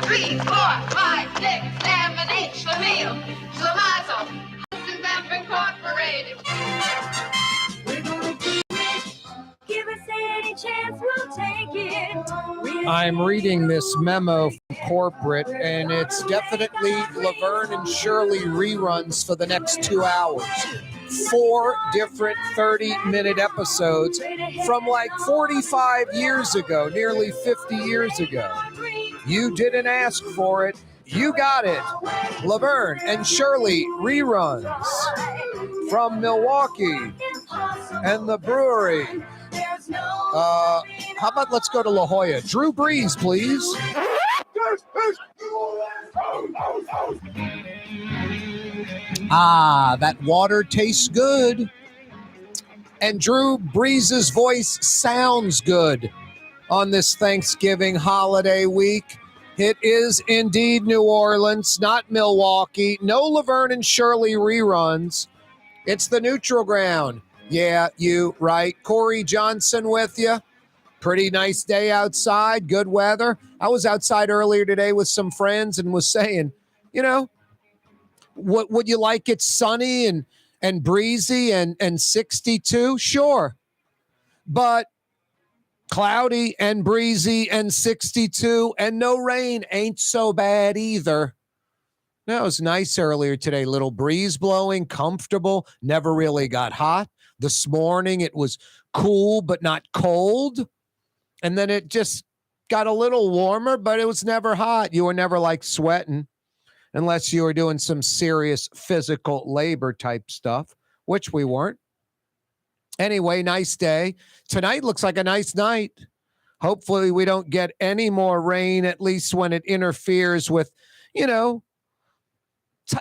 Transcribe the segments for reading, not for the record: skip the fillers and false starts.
3, 4, 5, 6, 7, 8, Schlemiel, Schlemazel, Hudson Incorporated. We're gonna do it. Give us any chance, we'll take it. I'm reading this memo from corporate, and it's definitely Laverne and Shirley reruns for the next 2 hours. 4 different 30-minute episodes from like 45 years ago, nearly 50 years ago. You didn't ask for it. You got it. Laverne and Shirley reruns from Milwaukee and the brewery. How about let's go to La Jolla? Drew Brees, please. That water tastes good. And Drew Brees' voice sounds good on this Thanksgiving holiday week. It is indeed New Orleans, not Milwaukee. No Laverne and Shirley reruns. It's the neutral ground. Yeah, you right. Corey Johnson with you. Pretty nice day outside, good weather. I was outside earlier today with some friends and was saying, you know, what would you like it sunny and breezy and 62? Sure. But cloudy and breezy and 62 and no rain ain't so bad either. No, it was nice earlier today. Little breeze blowing, comfortable, never really got hot. This morning it was cool but not cold. And then it just got a little warmer, but it was never hot. You were never like sweating unless you were doing some serious physical labor type stuff, which we weren't. Anyway, nice day. Tonight looks like a nice night. Hopefully we don't get any more rain, at least when it interferes with, you know,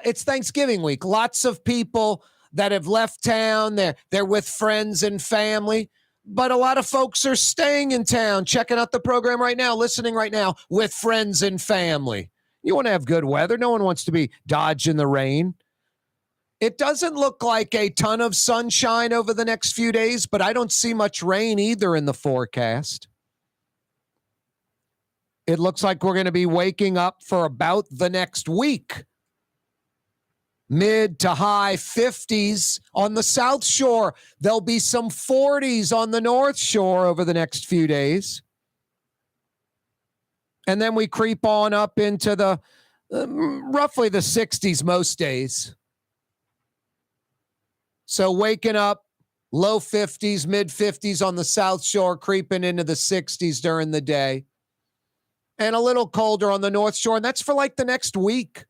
it's Thanksgiving week. Lots of people that have left town. They're with friends and family. But a lot of folks are staying in town, checking out the program right now, listening right now with friends and family. You want to have good weather. No one wants to be dodging the rain. It doesn't look like a ton of sunshine over the next few days, but I don't see much rain either in the forecast. It looks like we're going to be waking up for about the next week. Mid to high 50s on the South Shore. There'll be some 40s on the North Shore over the next few days. And then we creep on up into the roughly the 60s most days. So waking up low 50s, mid 50s on the South Shore, creeping into the 60s during the day. And a little colder on the North Shore. And that's for like the next week.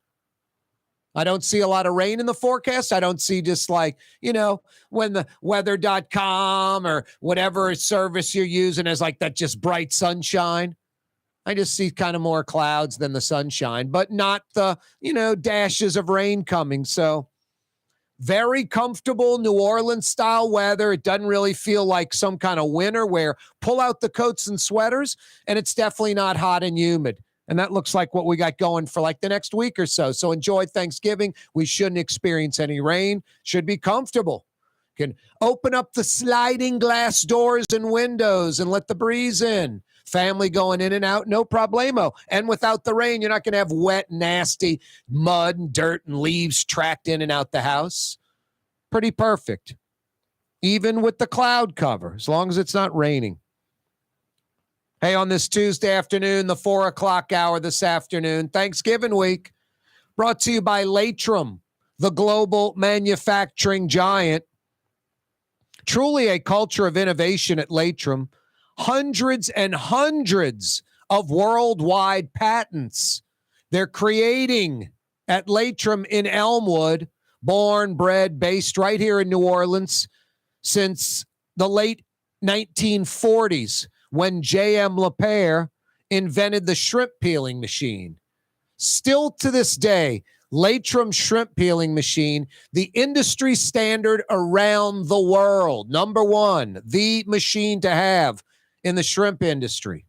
I don't see a lot of rain in the forecast. I don't see just like, you know, when the weather.com or whatever service you're using is like that just bright sunshine. I just see kind of more clouds than the sunshine, but not the, you know, dashes of rain coming. So very comfortable New Orleans style weather. It doesn't really feel like some kind of winter where pull out the coats and sweaters, and it's definitely not hot and humid. And that looks like what we got going for like the next week or so. So enjoy Thanksgiving. We shouldn't experience any rain. Should be comfortable. Can open up the sliding glass doors and windows and let the breeze in. Family going in and out, no problemo. And without the rain, you're not going to have wet, nasty mud and dirt and leaves tracked in and out the house. Pretty perfect. Even with the cloud cover, as long as it's not raining. Hey, on this Tuesday afternoon, the 4 o'clock hour this afternoon, Thanksgiving week, brought to you by Latrim, the global manufacturing giant. Truly a culture of innovation at Latrim. Hundreds and hundreds of worldwide patents they're creating at Latrim in Elmwood, born, bred, based right here in New Orleans since the late 1940s when J.M. Lapierre invented the shrimp peeling machine. Still to this day, Latrim shrimp peeling machine, the industry standard around the world. Number one, the machine to have in the shrimp industry.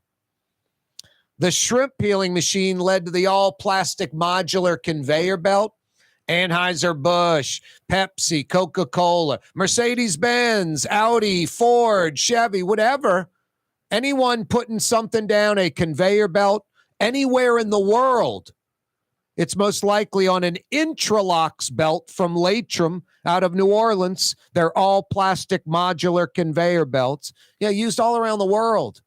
The shrimp peeling machine led to the all-plastic modular conveyor belt. Anheuser-Busch, Pepsi, Coca-Cola, Mercedes-Benz, Audi, Ford, Chevy, whatever. Anyone putting something down a conveyor belt anywhere in the world. It's most likely on an Intralox belt from Latrim out of New Orleans. They're all plastic modular conveyor belts. Yeah, used all around the world.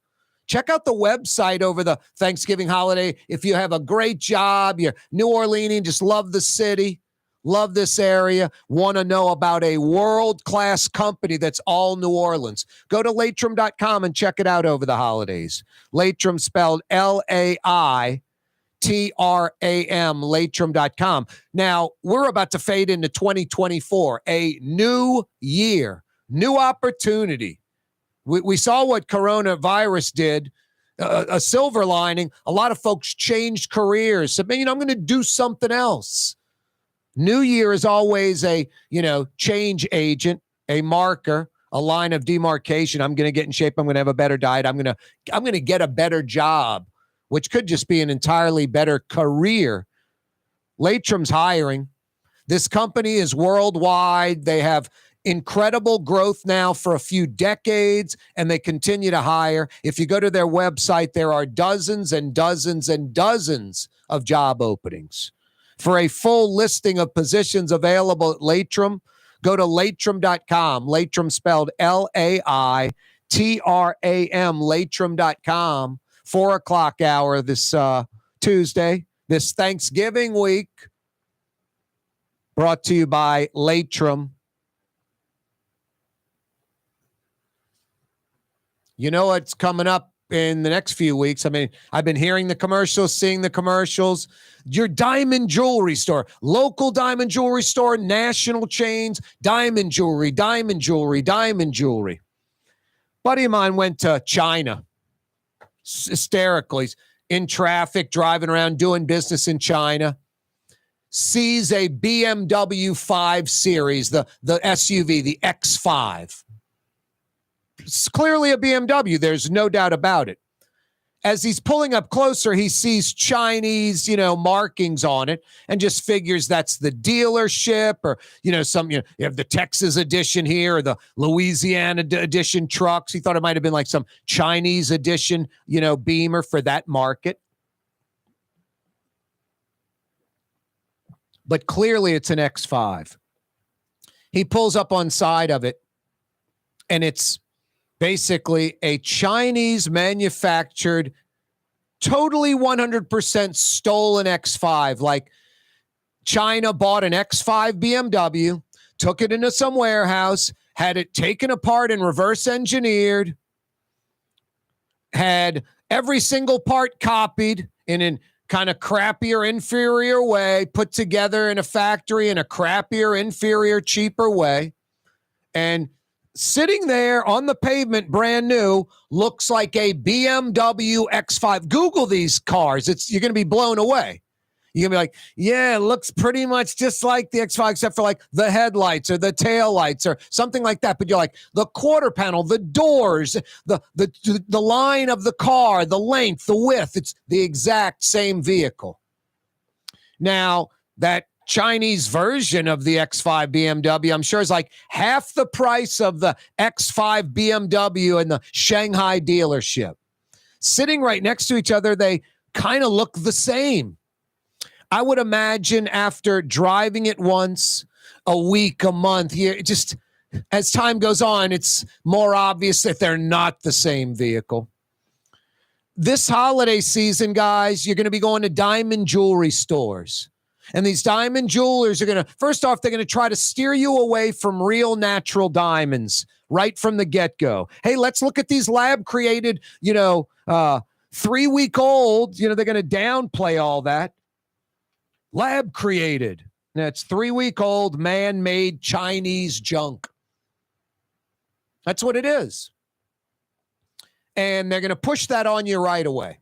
Check out the website over the Thanksgiving holiday. If you have a great job, you're New Orleanian, just love the city, love this area, want to know about a world-class company that's all New Orleans, go to Latrim.com and check it out over the holidays. Latrim spelled L-A-I TRAM, Latrim.com. Now, we're about to fade into 2024, a new year, new opportunity. We saw what coronavirus did, a silver lining. A lot of folks changed careers. So, I'm going to do something else. New year is always a, change agent, a marker, a line of demarcation. I'm going to get in shape. I'm going to have a better diet. I'm going to get a better job, which could just be an entirely better career. Latrim's hiring. This company is worldwide. They have incredible growth now for a few decades, and they continue to hire. If you go to their website, there are dozens and dozens and dozens of job openings. For a full listing of positions available at Latrim, go to Latrim.com. Latrim spelled L-A-I-T-R-A-M, Latrim.com. 4 o'clock hour this Tuesday, this Thanksgiving week, brought to you by Latrim. You know what's coming up in the next few weeks? I've been hearing the commercials, seeing the commercials. Your diamond jewelry store, local diamond jewelry store, national chains, diamond jewelry, diamond jewelry, diamond jewelry. Buddy of mine went to China. Hysterical. He's in traffic, driving around, doing business in China. Sees a BMW 5 Series, the SUV, the X5. It's clearly a BMW. There's no doubt about it. As he's pulling up closer, he sees Chinese, markings on it and just figures that's the dealership or, you have the Texas edition here or the Louisiana edition trucks. He thought it might have been like some Chinese edition, Beamer for that market. But clearly it's an X5. He pulls up on side of it, and it's basically a Chinese manufactured, totally 100% stolen X5. Like China bought an X5 BMW, took it into some warehouse, had it taken apart and reverse engineered, had every single part copied in a kind of crappier, inferior way, put together in a factory in a crappier, inferior, cheaper way, and sitting there on the pavement, brand new, looks like a BMW X5. Google these cars. You're going to be blown away. You're going to be like, yeah, it looks pretty much just like the X5, except for like the headlights or the tail lights or something like that. But you're like, the quarter panel, the doors, the line of the car, the length, the width, it's the exact same vehicle. Now, that Chinese version of the X5 BMW, I'm sure, is like half the price of the X5 BMW in the Shanghai dealership. Sitting right next to each other, they kind of look the same. I would imagine after driving it once, a week, a month, just as time goes on, it's more obvious that they're not the same vehicle. This holiday season, guys, you're going to be going to diamond jewelry stores. And these diamond jewelers are first off, they're going to try to steer you away from real natural diamonds right from the get-go. Hey, let's look at these lab-created, 3-week-old, they're going to downplay all that. Lab-created. That's 3-week-old, man-made Chinese junk. That's what it is. And they're going to push that on you right away.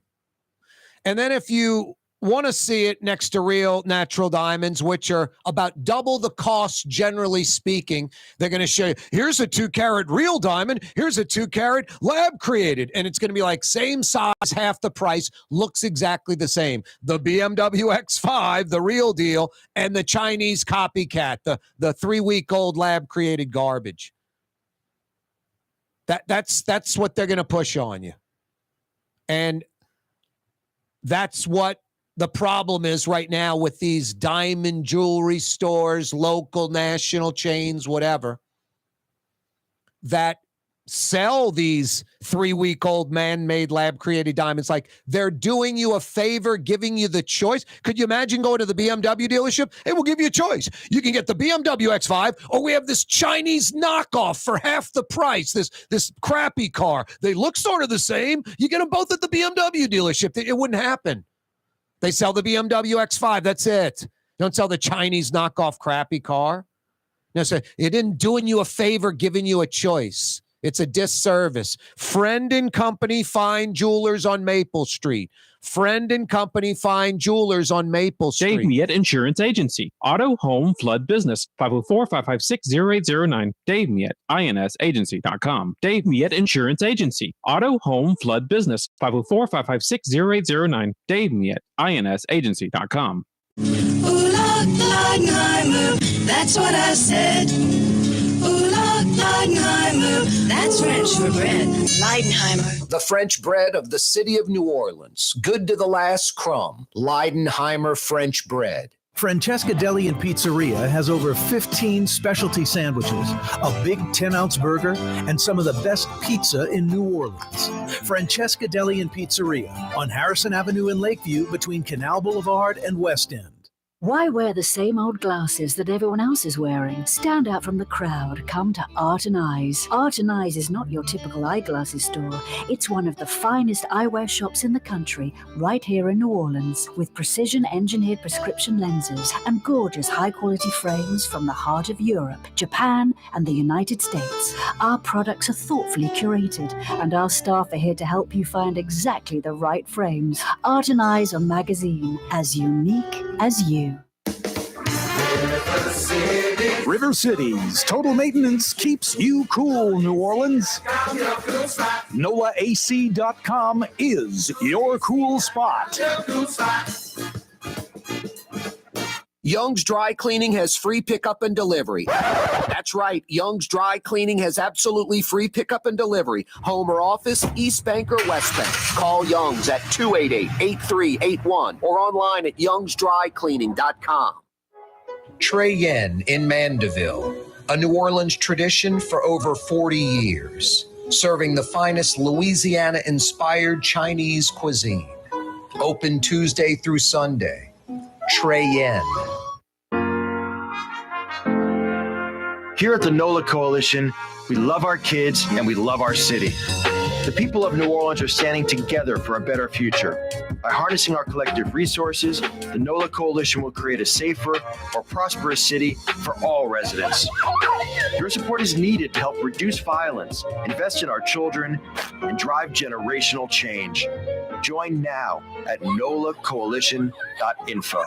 And then if you want to see it next to real natural diamonds, which are about double the cost, generally speaking, they're going to show you, here's a 2-carat real diamond, here's a 2-carat lab created. And it's going to be like same size, half the price, looks exactly the same. The BMW X5, the real deal, and the Chinese copycat, the 3-week-old lab created garbage. That's what they're going to push on you. And That's what the problem is right now with these diamond jewelry stores, local, national chains, whatever, that sell these 3-week-old man-made lab-created diamonds. Like, they're doing you a favor, giving you the choice. Could you imagine going to the BMW dealership? It will give you a choice. You can get the BMW X5, or we have this Chinese knockoff for half the price, this crappy car. They look sort of the same. You get them both at the BMW dealership. It wouldn't happen. They sell the BMW X5. That's it. Don't sell the Chinese knockoff crappy car. No, so it isn't doing you a favor, giving you a choice. It's a disservice. Friend and Company Fine Jewelers on Maple Street. Friend and Company Fine Jewelers on Maple Street. Dave Miette Insurance Agency. Auto, home, flood, business. 504-556-0809. Dave Miette, INSagency.com. Dave Miette Insurance Agency. Auto, home, flood, business. 504-556-0809. Dave Miette, INSagency.com. Leidenheimer, that's what I said. Leidenheimer, that's French for bread. Leidenheimer. The French bread of the city of New Orleans. Good to the last crumb. Leidenheimer French bread. Francesca Deli and Pizzeria has over 15 specialty sandwiches, a big 10-ounce burger, and some of the best pizza in New Orleans. Francesca Deli and Pizzeria on Harrison Avenue in Lakeview between Canal Boulevard and West End. Why wear the same old glasses that everyone else is wearing? Stand out from the crowd. Come to Art and Eyes. Art and Eyes is not your typical eyeglasses store. It's one of the finest eyewear shops in the country, right here in New Orleans, with precision-engineered prescription lenses and gorgeous high-quality frames from the heart of Europe, Japan, and the United States. Our products are thoughtfully curated, and our staff are here to help you find exactly the right frames. Art and Eyes on magazine, as unique as you. River Cities Total Maintenance keeps you cool, New Orleans. NOLAAC.com is your cool spot. Young's Dry Cleaning has free pickup and delivery. That's right. Young's Dry Cleaning has absolutely free pickup and delivery. Home or office, East Bank or West Bank. Call Young's at 288-8381 or online at youngsdrycleaning.com. Trey Yen in Mandeville, a New Orleans tradition for over 40 years, serving the finest Louisiana-inspired Chinese cuisine. Open Tuesday through Sunday. Trey Yen. Here at the NOLA Coalition, we love our kids and we love our city. The people of New Orleans are standing together for a better future. By harnessing our collective resources, the NOLA Coalition will create a safer, more prosperous city for all residents. Your support is needed to help reduce violence, invest in our children, and drive generational change. Join now at nolacoalition.info.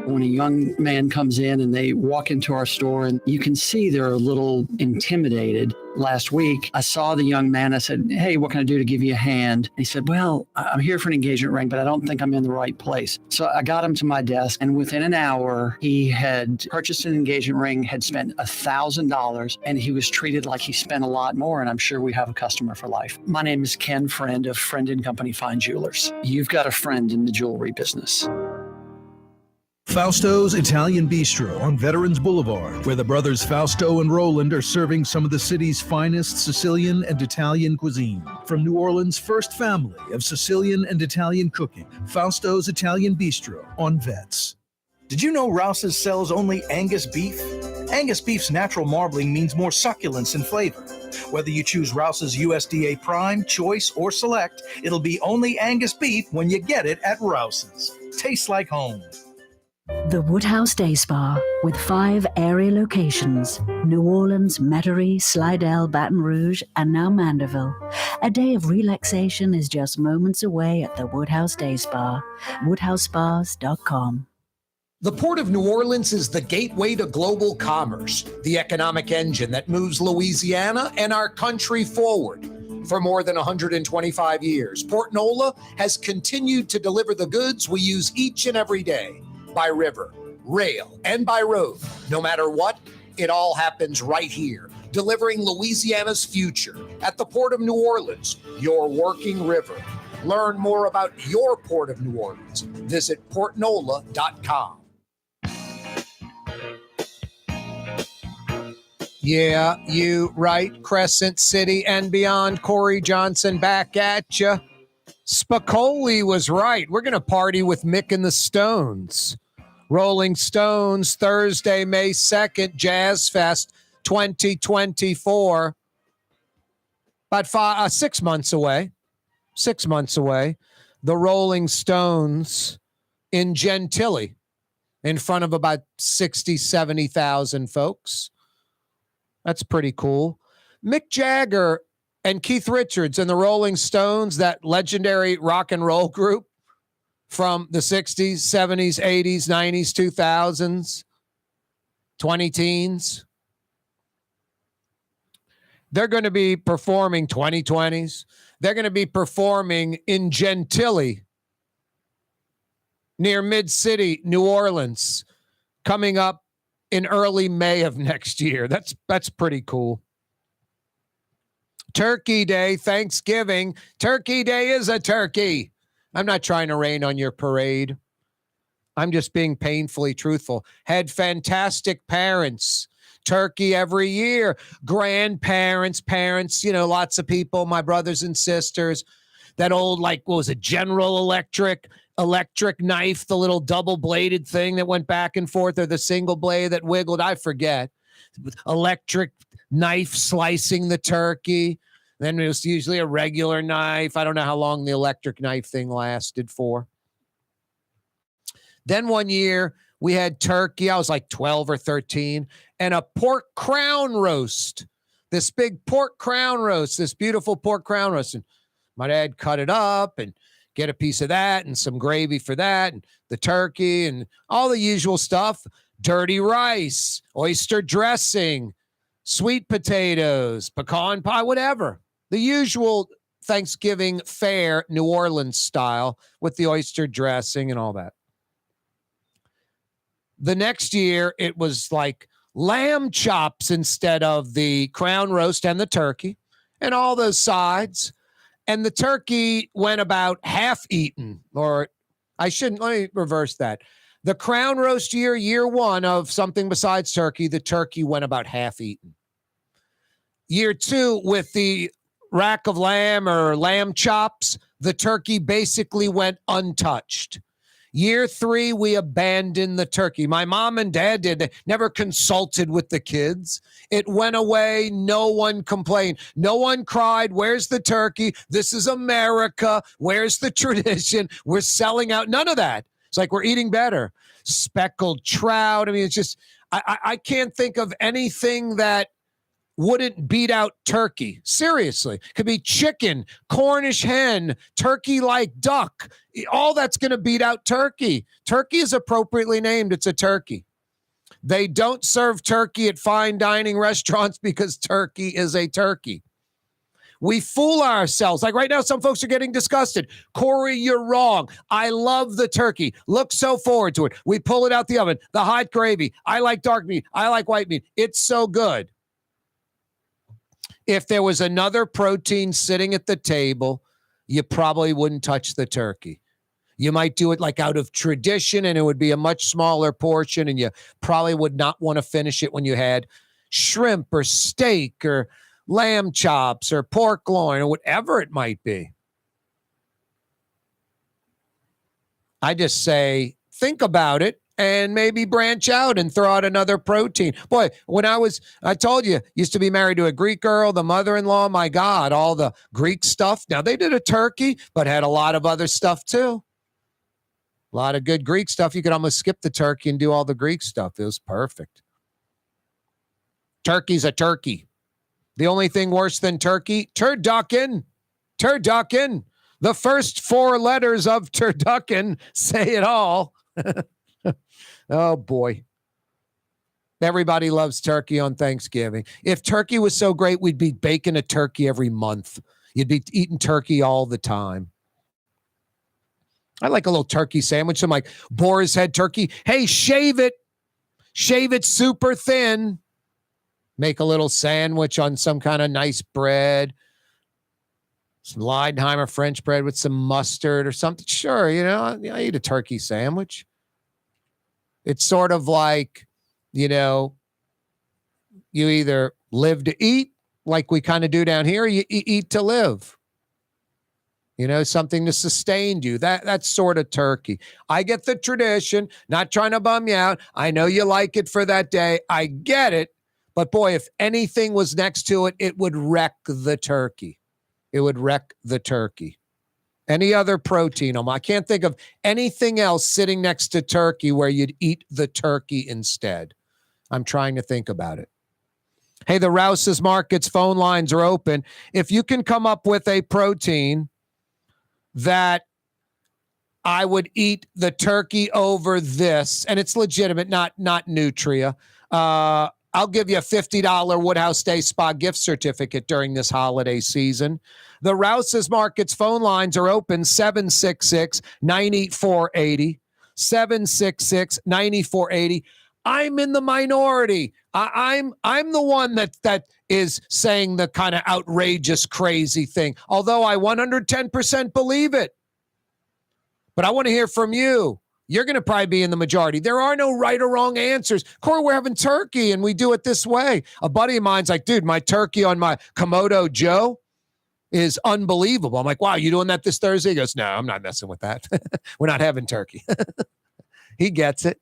When a young man comes in and they walk into our store and you can see they're a little intimidated. Last week, I saw the young man. I said, "Hey, what can I do to give you a hand?" And he said, "Well, I'm here for an engagement ring, but I don't think I'm in the right place." So I got him to my desk, and within an hour, he had purchased an engagement ring, had spent $1,000, and he was treated like he spent a lot more, and I'm sure we have a customer for life. My name is Ken Friend of Friend & Company Fine Jewelers. You've got a friend in the jewelry business. Fausto's Italian Bistro on Veterans Boulevard, where the brothers Fausto and Roland are serving some of the city's finest Sicilian and Italian cuisine. From New Orleans' first family of Sicilian and Italian cooking, Fausto's Italian Bistro on Vets. Did you know Rouse's sells only Angus beef? Angus beef's natural marbling means more succulence and flavor. Whether you choose Rouse's USDA Prime, Choice, or Select, it'll be only Angus beef when you get it at Rouse's. Tastes like home. The Woodhouse Day Spa, with 5 area locations: New Orleans, Metairie, Slidell, Baton Rouge, and now Mandeville. A day of relaxation is just moments away at the Woodhouse Day Spa. WoodhouseSpas.com. The Port of New Orleans is the gateway to global commerce, the economic engine that moves Louisiana and our country forward. For more than 125 years, Port Nola has continued to deliver the goods we use each and every day. By river, rail, and by road. No matter what, it all happens right here, delivering Louisiana's future at the Port of New Orleans, your working river. Learn more about your Port of New Orleans. Visit portnola.com. Yeah, you right. Crescent City and beyond. Corey Johnson back at you. Spicoli was right. We're going to party with Mick and the Stones. Rolling Stones, Thursday, May 2nd, Jazz Fest 2024. About 6 months away. 6 months away. The Rolling Stones in Gentilly in front of about 60, 70,000 folks. That's pretty cool. Mick Jagger and Keith Richards and the Rolling Stones, that legendary rock and roll group from the 60s, 70s, 80s, 90s, 2000s, 20 teens. They're going to be performing 2020s. They're going to be performing in Gentilly near Mid-City, New Orleans, coming up in early May of next year. That's pretty cool. Turkey Day, Thanksgiving. Turkey Day is a turkey. I'm not trying to rain on your parade. I'm just being painfully truthful. Had fantastic parents. Turkey every year. Grandparents, parents, lots of people, my brothers and sisters. That old, what was it, General Electric knife, the little double-bladed thing that went back and forth, or the single blade that wiggled, I forget. Electric knife slicing the turkey. Then it was usually a regular knife. I don't know how long the electric knife thing lasted for. Then one year we had turkey. I was like 12 or 13, and a pork crown roast. This big pork crown roast, this beautiful pork crown roast. And my dad cut it up and get a piece of that and some gravy for that and the turkey and all the usual stuff. Dirty rice, oyster dressing, sweet potatoes, pecan pie, whatever. The usual Thanksgiving fare, New Orleans style, with the oyster dressing and all that. The next year, it was like lamb chops instead of the crown roast and the turkey and all those sides. And the turkey went about half eaten, let me reverse that. The crown roast year one of something besides turkey, the turkey went about half eaten. Year two, with the rack of lamb or lamb chops, the turkey basically went untouched. Year three, we abandoned the turkey. My mom and dad did. They never consulted with the kids. It went away. No one complained. No one cried, where's the turkey? This is America. Where's the tradition? We're selling out. None of that. It's like we're eating better. Speckled trout. I mean, it's just, I can't think of anything that wouldn't beat out turkey. Seriously. Could be chicken, Cornish hen, turkey-like duck. All that's going to beat out turkey. Turkey is appropriately named. It's a turkey. They don't serve turkey at fine dining restaurants because turkey is a turkey. We fool ourselves. Like right now, some folks are getting disgusted. Corey, you're wrong. I love the turkey. Look so forward to it. We pull it out the oven. The hot gravy. I like dark meat. I like white meat. It's so good. If there was another protein sitting at the table, you probably wouldn't touch the turkey. You might do it like out of tradition, and it would be a much smaller portion, and you probably would not want to finish it when you had shrimp or steak or lamb chops or pork loin or whatever it might be. I just say, think about it. And maybe branch out and throw out another protein. Boy, when I told you, used to be married to a Greek girl, the mother-in-law, my God, all the Greek stuff. Now, they did a turkey, but had a lot of other stuff too. A lot of good Greek stuff. You could almost skip the turkey and do all the Greek stuff. It was perfect. Turkey's a turkey. The only thing worse than turkey, turducken. Turducken. The first four letters of turducken say it all. Oh, boy. Everybody loves turkey on Thanksgiving. If turkey was so great, we'd be baking a turkey every month. You'd be eating turkey all the time. I like a little turkey sandwich. Some like boar's head turkey. Hey, shave it. Shave it super thin. Make a little sandwich on some kind of nice bread. some Leidenheimer French bread with some mustard or something. Sure, I eat a turkey sandwich. It's sort of like, you either live to eat, like we kind of do down here, or you eat to live. Something to sustain you. That's sort of turkey. I get the tradition, not trying to bum you out. I know you like it for that day. I get it. But boy, if anything was next to it, it would wreck the turkey. It would wreck the turkey. Any other protein? I can't think of anything else sitting next to turkey where you'd eat the turkey instead. I'm trying to think about it. Hey, the Rouse's Markets phone lines are open. If you can come up with a protein that I would eat the turkey over this, and it's legitimate, not Nutria, I'll give you a $50 Woodhouse Day Spa gift certificate during this holiday season. The Rouse's Markets phone lines are open 766-9480. 766-9480. I'm in the minority. I'm the one that is saying the kind of outrageous, crazy thing, although I 110% believe it. But I want to hear from you. You're going to probably be in the majority. There are no right or wrong answers. Corey, we're having turkey, and we do it this way. A buddy of mine's like, dude, my turkey on my Komodo Joe is unbelievable. I'm like, wow, you doing that this Thursday? He goes, no, I'm not messing with that. We're not having turkey. He gets it.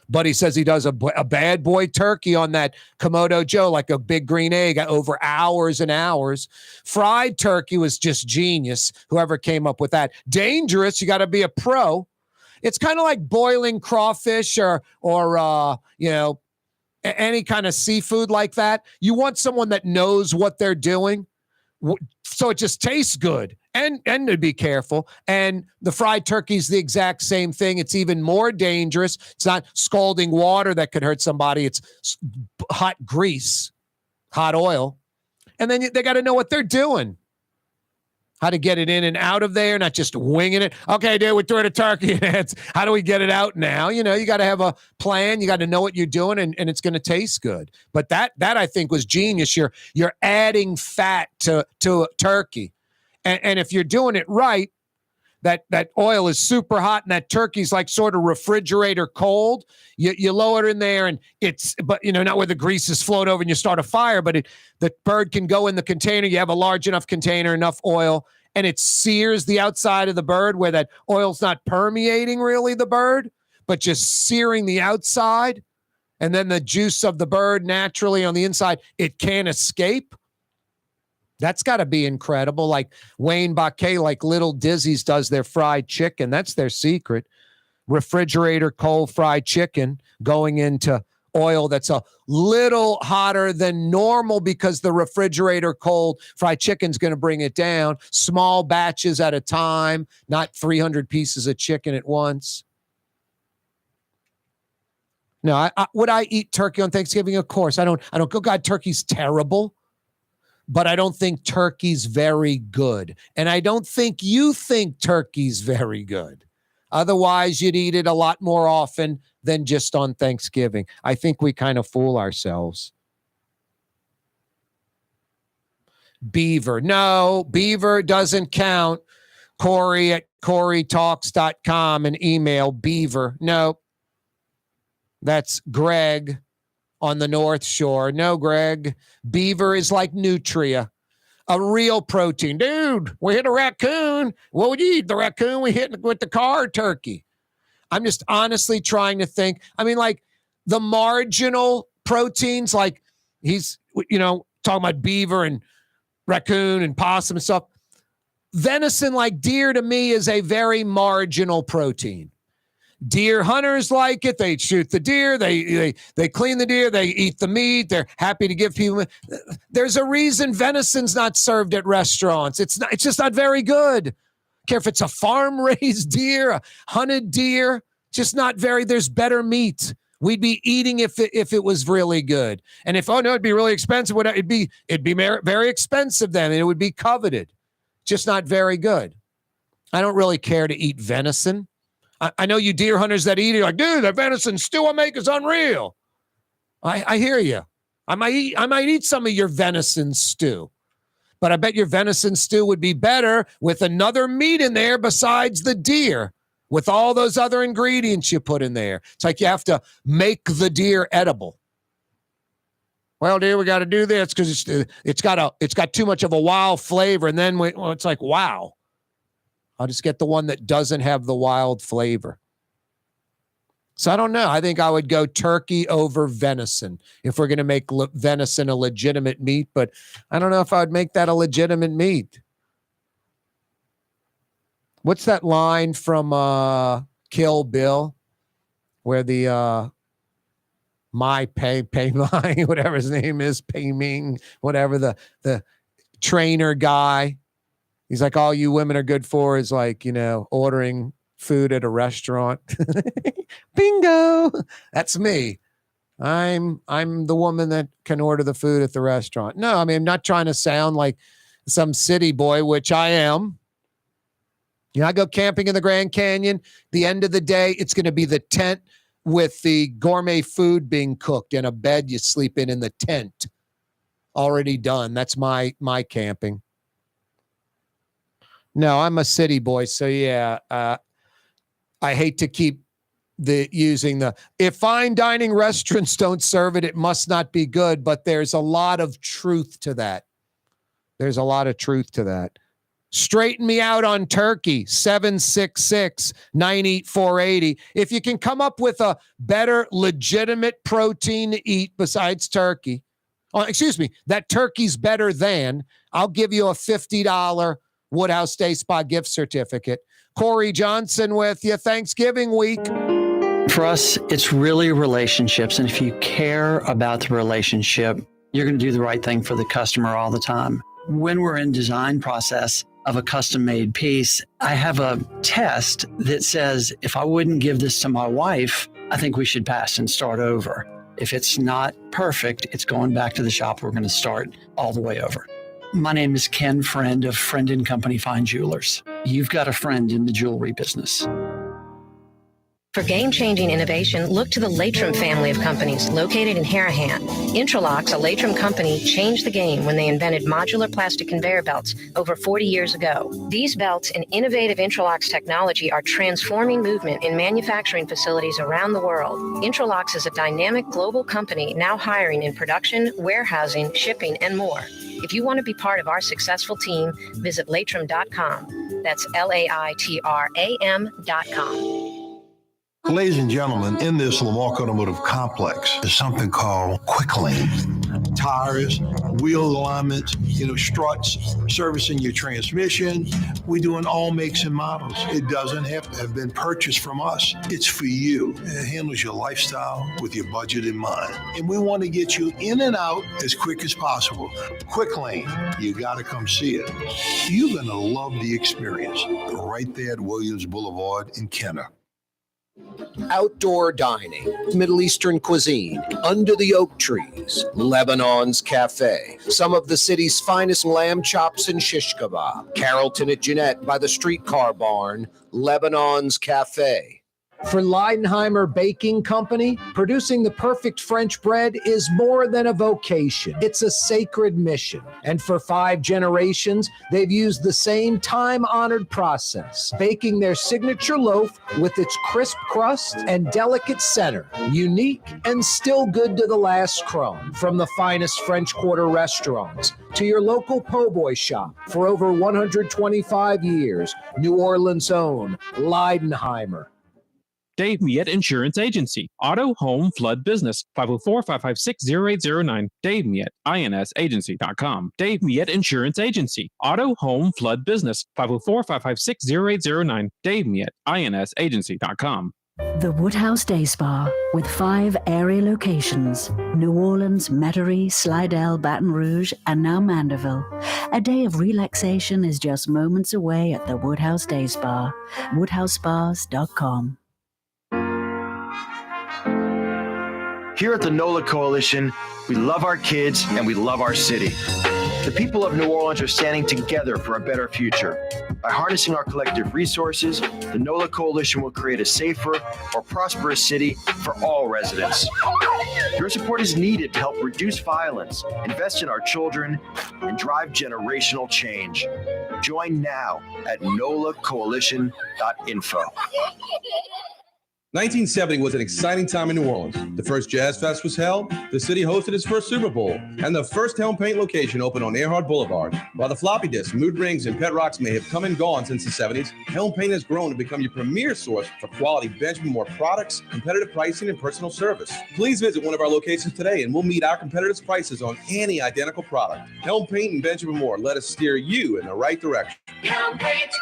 But he says he does a bad boy turkey on that Komodo Joe, like a big green egg, over hours and hours. Fried turkey was just genius, whoever came up with that. Dangerous. You got to be a pro. It's kind of like boiling crawfish or any kind of seafood like that. You want someone that knows what they're doing, so it just tastes good. And to be careful. And the fried turkey is the exact same thing. It's even more dangerous. It's not scalding water that could hurt somebody. It's hot grease, hot oil. And then they got to know what they're doing. How to get it in and out of there, not just winging it. Okay, dude, we threw it a turkey. How do we get it out now? You got to have a plan. You got to know what you're doing, and it's going to taste good. But that I think was genius. You're adding fat to turkey. And if you're doing it right, that oil is super hot and that turkey's like sort of refrigerator cold. You lower it in there and but not where the greases float over and you start a fire, but the bird can go in the container. You have a large enough container, enough oil, and it sears the outside of the bird where that oil's not permeating really the bird, but just searing the outside. And then the juice of the bird naturally on the inside, it can't escape. That's got to be incredible. Like Wayne Baquet, like Little Dizzy's does their fried chicken. That's their secret. Refrigerator cold fried chicken going into oil that's a little hotter than normal because the refrigerator cold fried chicken's going to bring it down. Small batches at a time, not 300 pieces of chicken at once. No, would I eat turkey on Thanksgiving? Of course. I don't go, God, turkey's terrible. But I don't think turkey's very good. And I don't think you think turkey's very good. Otherwise, you'd eat it a lot more often than just on Thanksgiving. I think we kind of fool ourselves. Beaver. No, beaver doesn't count. Corey at KareTalks.com and email beaver. No, that's Greg on the North Shore. No, Greg. Beaver is like Nutria, a real protein. Dude, we hit a raccoon. What would you eat? The raccoon we hit with the car or turkey? I'm just honestly trying to think. I mean, like the marginal proteins, like he's, talking about beaver and raccoon and possum and stuff. Venison, like deer, to me is a very marginal protein. Deer hunters like it. They shoot the deer. They clean the deer. They eat the meat. They're happy to give people. There's a reason venison's not served at restaurants. It's just not very good. Care if it's a farm-raised deer, a hunted deer, just not very. There's better meat. We'd be eating if it was really good. And if it'd be really expensive. It'd be very expensive then. And it would be coveted. Just not very good. I don't really care to eat venison. I know you deer hunters that eat it, like, dude, that venison stew I make is unreal. I hear you. I might eat some of your venison stew. But I bet your venison stew would be better with another meat in there besides the deer, with all those other ingredients you put in there. It's like you have to make the deer edible. Well, dear, we got to do this because it's got too much of a wild flavor. And then it's like, wow. I'll just get the one that doesn't have the wild flavor. So I don't know. I think I would go turkey over venison if we're going to make venison a legitimate meat, but I don't know if I would make that a legitimate meat. What's that line from Kill Bill where the pay my whatever his name is, Pei Ming, whatever, the trainer guy, he's like, all you women are good for is like, ordering food at a restaurant. Bingo. That's me. I'm the woman that can order the food at the restaurant. No, I mean, I'm not trying to sound like some city boy, which I am. I go camping in the Grand Canyon. The end of the day, it's going to be the tent with the gourmet food being cooked and a bed you sleep in the tent. Already done. That's my camping. No, I'm a city boy. So yeah, I hate to keep if fine dining restaurants don't serve it, it must not be good. But there's a lot of truth to that. Straighten me out on turkey, 766-98480. If you can come up with a better, legitimate protein to eat besides turkey, that turkey's better than, I'll give you a $50 Woodhouse Day Spa gift certificate. Corey Johnson with you. Thanksgiving week. For us, it's really relationships. And if you care about the relationship, you're going to do the right thing for the customer all the time. When we're in design process of a custom-made piece, I have a test that says, if I wouldn't give this to my wife, I think we should pass and start over. If it's not perfect, it's going back to the shop. We're going to start all the way over. My name is Ken Friend of Friend & Company Fine Jewelers. You've got a friend in the jewelry business. For game-changing innovation, look to the Latrim family of companies located in Harahan. Intralocks, a Latrim company, changed the game when they invented modular plastic conveyor belts over 40 years ago. These belts and innovative Intralocks technology are transforming movement in manufacturing facilities around the world. Intralocks is a dynamic global company now hiring in production, warehousing, shipping, and more. If you want to be part of our successful team, visit Latrim.com. That's LAITRAM.com. Ladies and gentlemen, in this Lamarck Automotive Complex, there's something called Quick Lane. Tires, wheel alignments, struts, servicing your transmission. We're doing all makes and models. It doesn't have to have been purchased from us. It's for you. It handles your lifestyle with your budget in mind. And we want to get you in and out as quick as possible. Quick Lane, you got to come see it. You're going to love the experience right there at Williams Boulevard in Kenner. Outdoor dining, Middle Eastern cuisine, under the oak trees, Lebanon's Cafe, some of the city's finest lamb chops and shish kebab, Carrollton at Jeanette by the streetcar barn, Lebanon's Cafe. For Leidenheimer Baking Company, producing the perfect French bread is more than a vocation. It's a sacred mission. And for 5 generations, they've used the same time-honored process, baking their signature loaf with its crisp crust and delicate center, unique and still good to the last crumb. From the finest French Quarter restaurants to your local po' boy shop, for over 125 years, New Orleans' own Leidenheimer. Dave Miette Insurance Agency. Auto, home, flood, business. 504-556-0809. Dave Miette, INSagency.com. Dave Miette Insurance Agency. Auto, home, flood, business. 504-556-0809. Dave Miette, INSagency.com. The Woodhouse Day Spa, with 5 area locations: New Orleans, Metairie, Slidell, Baton Rouge, and now Mandeville. A day of relaxation is just moments away at the Woodhouse Day Spa. WoodhouseSpas.com. Here at the NOLA Coalition, we love our kids and we love our city. The people of New Orleans are standing together for a better future. By harnessing our collective resources, the NOLA Coalition will create a safer, more prosperous city for all residents. Your support is needed to help reduce violence, invest in our children, and drive generational change. Join now at nolacoalition.info. 1970 was an exciting time in New Orleans. The first Jazz Fest was held, the city hosted its first Super Bowl, and the first Helm Paint location opened on Earhart Boulevard. While the floppy disks, mood rings, and pet rocks may have come and gone since the 70s, Helm Paint has grown to become your premier source for quality Benjamin Moore products, competitive pricing, and personal service. Please visit one of our locations today and we'll meet our competitors' prices on any identical product. Helm Paint and Benjamin Moore, let us steer you in the right direction. Helm Paint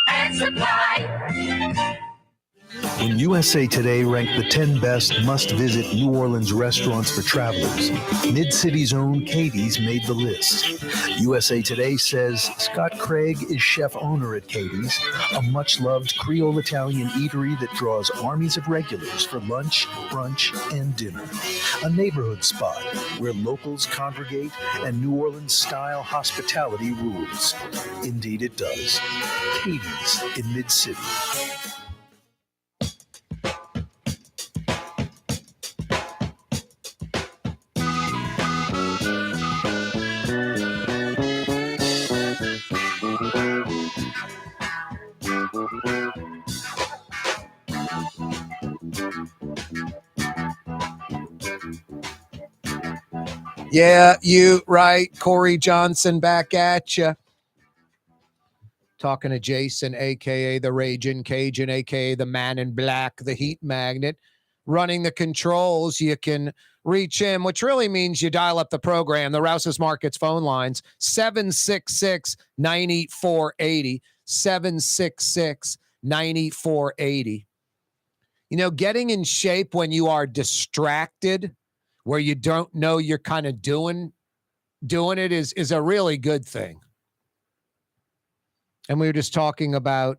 and Supply. When USA Today ranked the 10 best must-visit New Orleans restaurants for travelers, Mid-City's own Katie's made the list. USA Today says Scott Craig is chef-owner at Katie's, a much-loved Creole Italian eatery that draws armies of regulars for lunch, brunch, and dinner. A neighborhood spot where locals congregate and New Orleans-style hospitality rules. Indeed it does. Katie's in Mid-City. Yeah, you right. Corey Johnson back at you. Talking to Jason, a.k.a. the Raging Cajun, a.k.a. the Man in Black, the Heat Magnet. Running the controls, you can reach him, which really means you dial up the program. The Rouse's Markets phone lines, 766-9480, 766-9480. You know, getting in shape when you are distracted, where you don't know you're kind of doing it is a really good thing. And we were just talking about,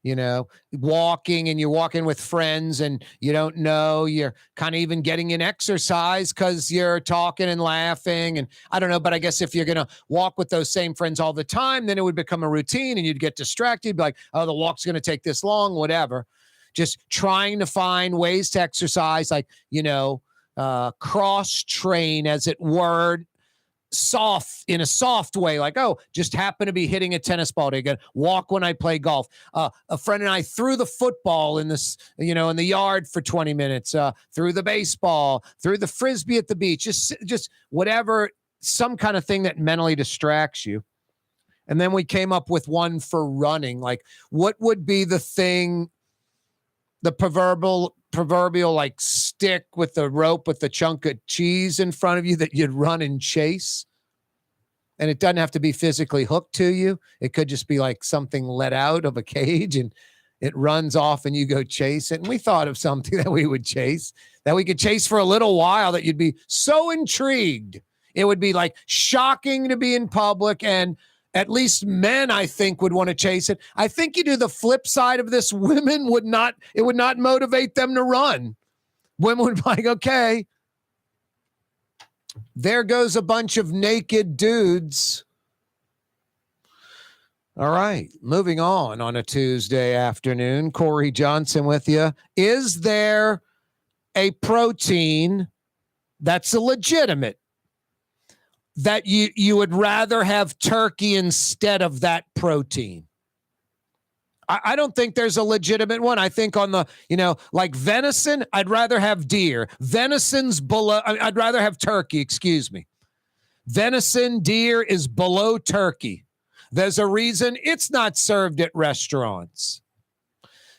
you know, walking, and you're walking with friends and you don't know you're kind of even getting in exercise because you're talking and laughing. And I don't know, but I guess if you're going to walk with those same friends all the time, then it would become a routine and you'd get distracted. You'd be like, oh, the walk's going to take this long, whatever. Just trying to find ways to exercise, like, you know, cross train, as it were, in a soft way, like, oh, just happen to be hitting a tennis ball to walk when I play golf. A friend and I threw the football in this, you know, in the yard for 20 minutes, threw the baseball, threw the frisbee at the beach, just whatever, some kind of thing that mentally distracts you. And then we came up with one for running. Like, what would be the thing, the proverbial like stick with the rope with the chunk of cheese in front of you that you'd run and chase? And it doesn't have to be physically hooked to you. It could just be like something let out of a cage and it runs off and you go chase it. And we thought of something that we would chase, that we could chase for a little while, that you'd be so intrigued. It would be like shocking to be in public, and at least men, I think, would want to chase it. I think you do the flip side of this. Women would not motivate them to run. Women would be like, okay, there goes a bunch of naked dudes. All right, moving on a Tuesday afternoon. Corey Johnson with you. Is there a protein that's a legitimate, that you would rather have turkey instead of that protein? I don't think there's a legitimate one. I think on the, you know, like venison, I'd rather have deer. Venison's below, I'd rather have turkey, excuse me. Venison, deer is below turkey. There's a reason it's not served at restaurants.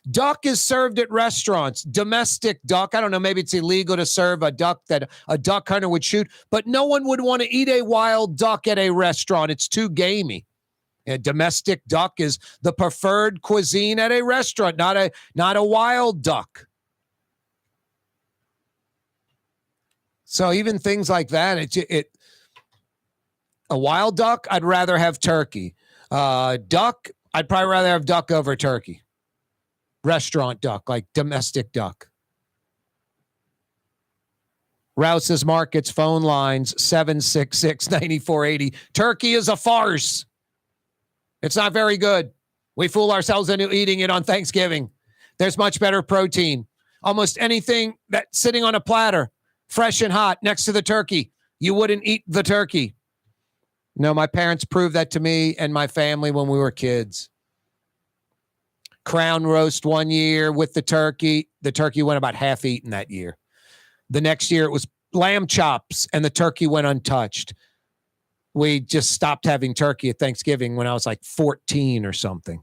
Duck is served at restaurants. Domestic duck. I don't know, maybe it's illegal to serve a duck that a duck hunter would shoot, but no one would want to eat a wild duck at a restaurant. It's too gamey. A domestic duck is the preferred cuisine at a restaurant, not a wild duck. So even things like that, a wild duck, I'd rather have turkey. Duck, I'd probably rather have duck over turkey. Restaurant duck, like domestic duck. Rouse's Markets phone lines, 766-9480. Turkey is a farce. It's not very good. We fool ourselves into eating it on Thanksgiving. There's much better protein. Almost anything that's sitting on a platter, fresh and hot, next to the turkey, you wouldn't eat the turkey. No, my parents proved that to me and my family when we were kids. Crown roast one year with the turkey. The turkey went about half eaten that year. The next year it was lamb chops and the turkey went untouched. We just stopped having turkey at Thanksgiving when I was like 14 or something.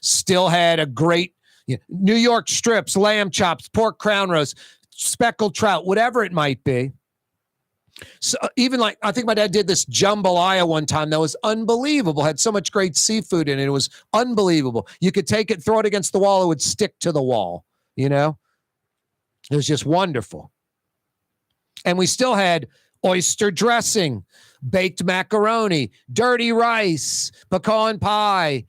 Still had a great New York strips, lamb chops, pork crown roast, speckled trout, whatever it might be. So even like, I think my dad did this jambalaya one time that was unbelievable. Had so much great seafood in it. It was unbelievable. You could take it, throw it against the wall. It would stick to the wall, you know? It was just wonderful. And we still had oyster dressing, baked macaroni, dirty rice, pecan pie,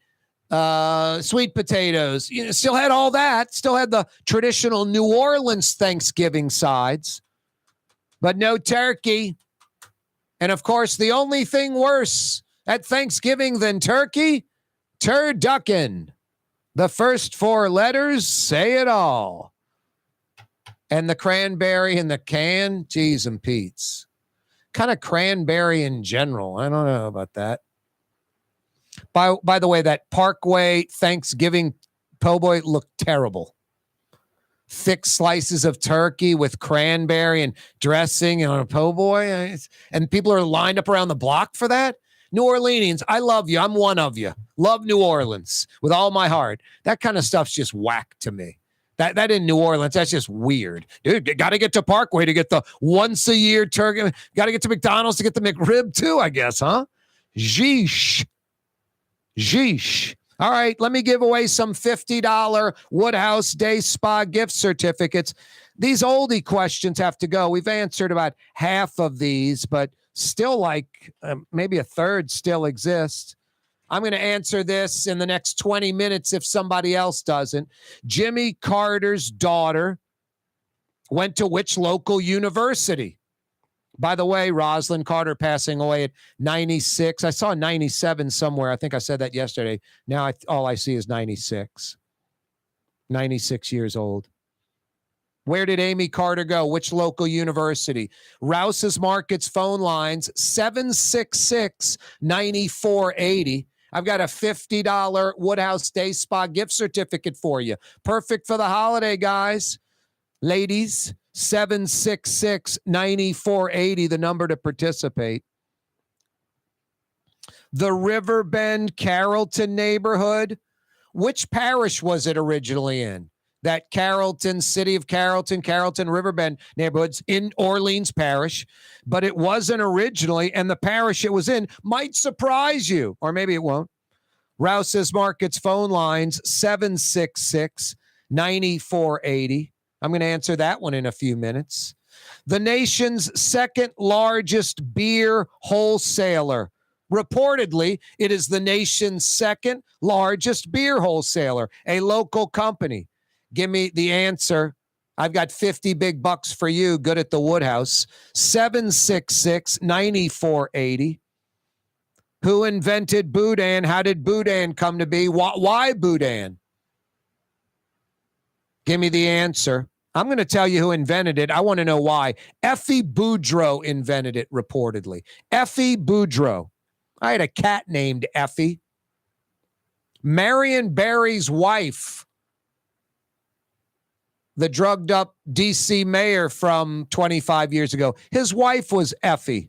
sweet potatoes. Still had all that. Still had the traditional New Orleans Thanksgiving sides. But no turkey. And of course, the only thing worse at Thanksgiving than turkey, turducken. The first four letters say it all. And the cranberry in the can, geez and Pete's. Kind of cranberry in general. I don't know about that. By the way, that Parkway Thanksgiving po' boy looked terrible. Thick slices of turkey with cranberry and dressing on a po' boy. And people are lined up around the block for that. New Orleanians, I love you. I'm one of you. Love New Orleans with all my heart. That kind of stuff's just whack to me. That in New Orleans, that's just weird. Dude, you got to get to Parkway to get the once a year turkey. Got to get to McDonald's to get the McRib too, I guess, huh? Jeesh. All right, let me give away some $50 Woodhouse Day Spa gift certificates. These oldie questions have to go. We've answered about half of these, but still like maybe a third still exists. I'm going to answer this in the next 20 minutes if somebody else doesn't. Jimmy Carter's daughter went to which local university? By the way, Rosalind Carter passing away at 96. I saw 97 somewhere. I think I said that yesterday. Now all I see is 96. 96 years old. Where did Amy Carter go? Which local university? Rouse's Markets phone lines, 766-9480. I've got a $50 Woodhouse Day Spa gift certificate for you. Perfect for the holiday, guys. Ladies, 766-9480, the number to participate. The Riverbend Carrollton neighborhood. Which parish was it originally in? That Carrollton, City of Carrollton, Carrollton, Riverbend neighborhoods in Orleans Parish, but it wasn't originally, and the parish it was in might surprise you, or maybe it won't. Rouse's Markets phone lines, 766-9480. I'm going to answer that one in a few minutes. The nation's second largest beer wholesaler. Reportedly, it is the nation's second largest beer wholesaler, a local company. Give me the answer. I've got 50 big bucks for you. Good at the Woodhouse. 766-9480. Who invented Boudin? How did Boudin come to be? Why Boudin? Give me the answer. I'm going to tell you who invented it. I want to know why. Effie Boudreau invented it, reportedly. Effie Boudreau. I had a cat named Effie. Marion Barry's wife, the drugged up D.C. mayor from 25 years ago, his wife was Effie.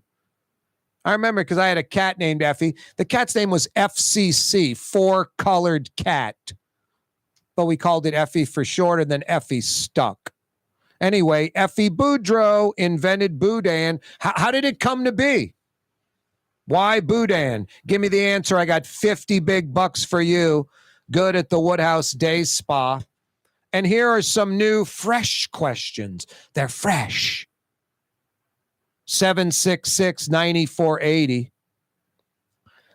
I remember because I had a cat named Effie. The cat's name was FCC, four-colored cat. But we called it Effie for short, and then Effie stuck. Anyway, Effie Boudreau invented Boudin. How did it come to be? Why Boudin? Give me the answer. I got 50 big bucks for you. Good at the Woodhouse Day Spa. And here are some new fresh questions. They're fresh. 766-9480.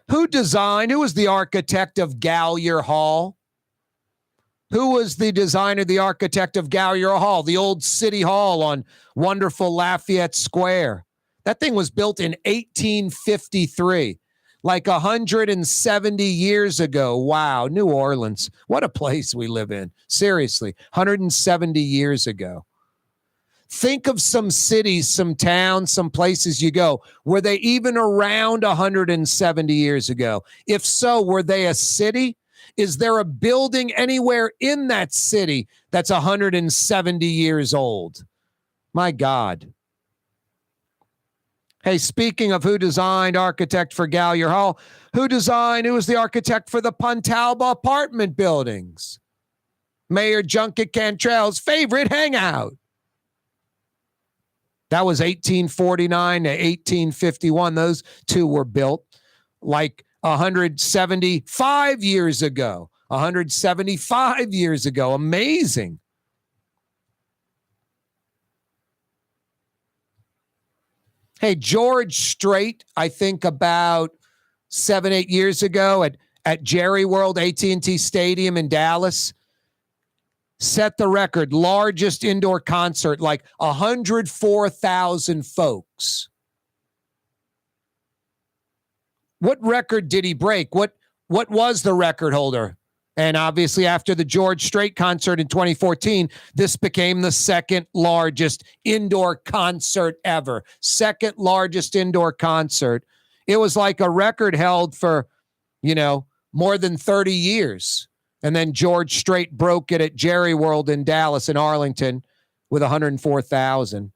Who was the architect of Gallier Hall? Who was the designer, the architect of Gallier Hall, the old city hall on wonderful Lafayette Square? That thing was built in 1853. like 170 years ago. Wow, New Orleans. What a place we live in. Seriously, 170 years ago. Think of some cities, some towns, some places you go. Were they even around 170 years ago? If so, were they a city? Is there a building anywhere in that city that's 170 years old? My God. Hey, speaking of who designed architect for Gallier Hall, who was the architect for the Pontalba apartment buildings? Mayor Junket Cantrell's favorite hangout. That was 1849 to 1851. Those two were built like 175 years ago. 175 years ago. Amazing. Hey, George Strait, I think about 7-8 years ago at Jerry World, AT&T Stadium in Dallas, set the record, largest indoor concert, like 104,000 folks. What record did he break? What was the record holder? And obviously after the George Strait concert in 2014, this became the second largest indoor concert ever. Second largest indoor concert. It was like a record held for, more than 30 years. And then George Strait broke it at Jerry World in Dallas and Arlington with 104,000.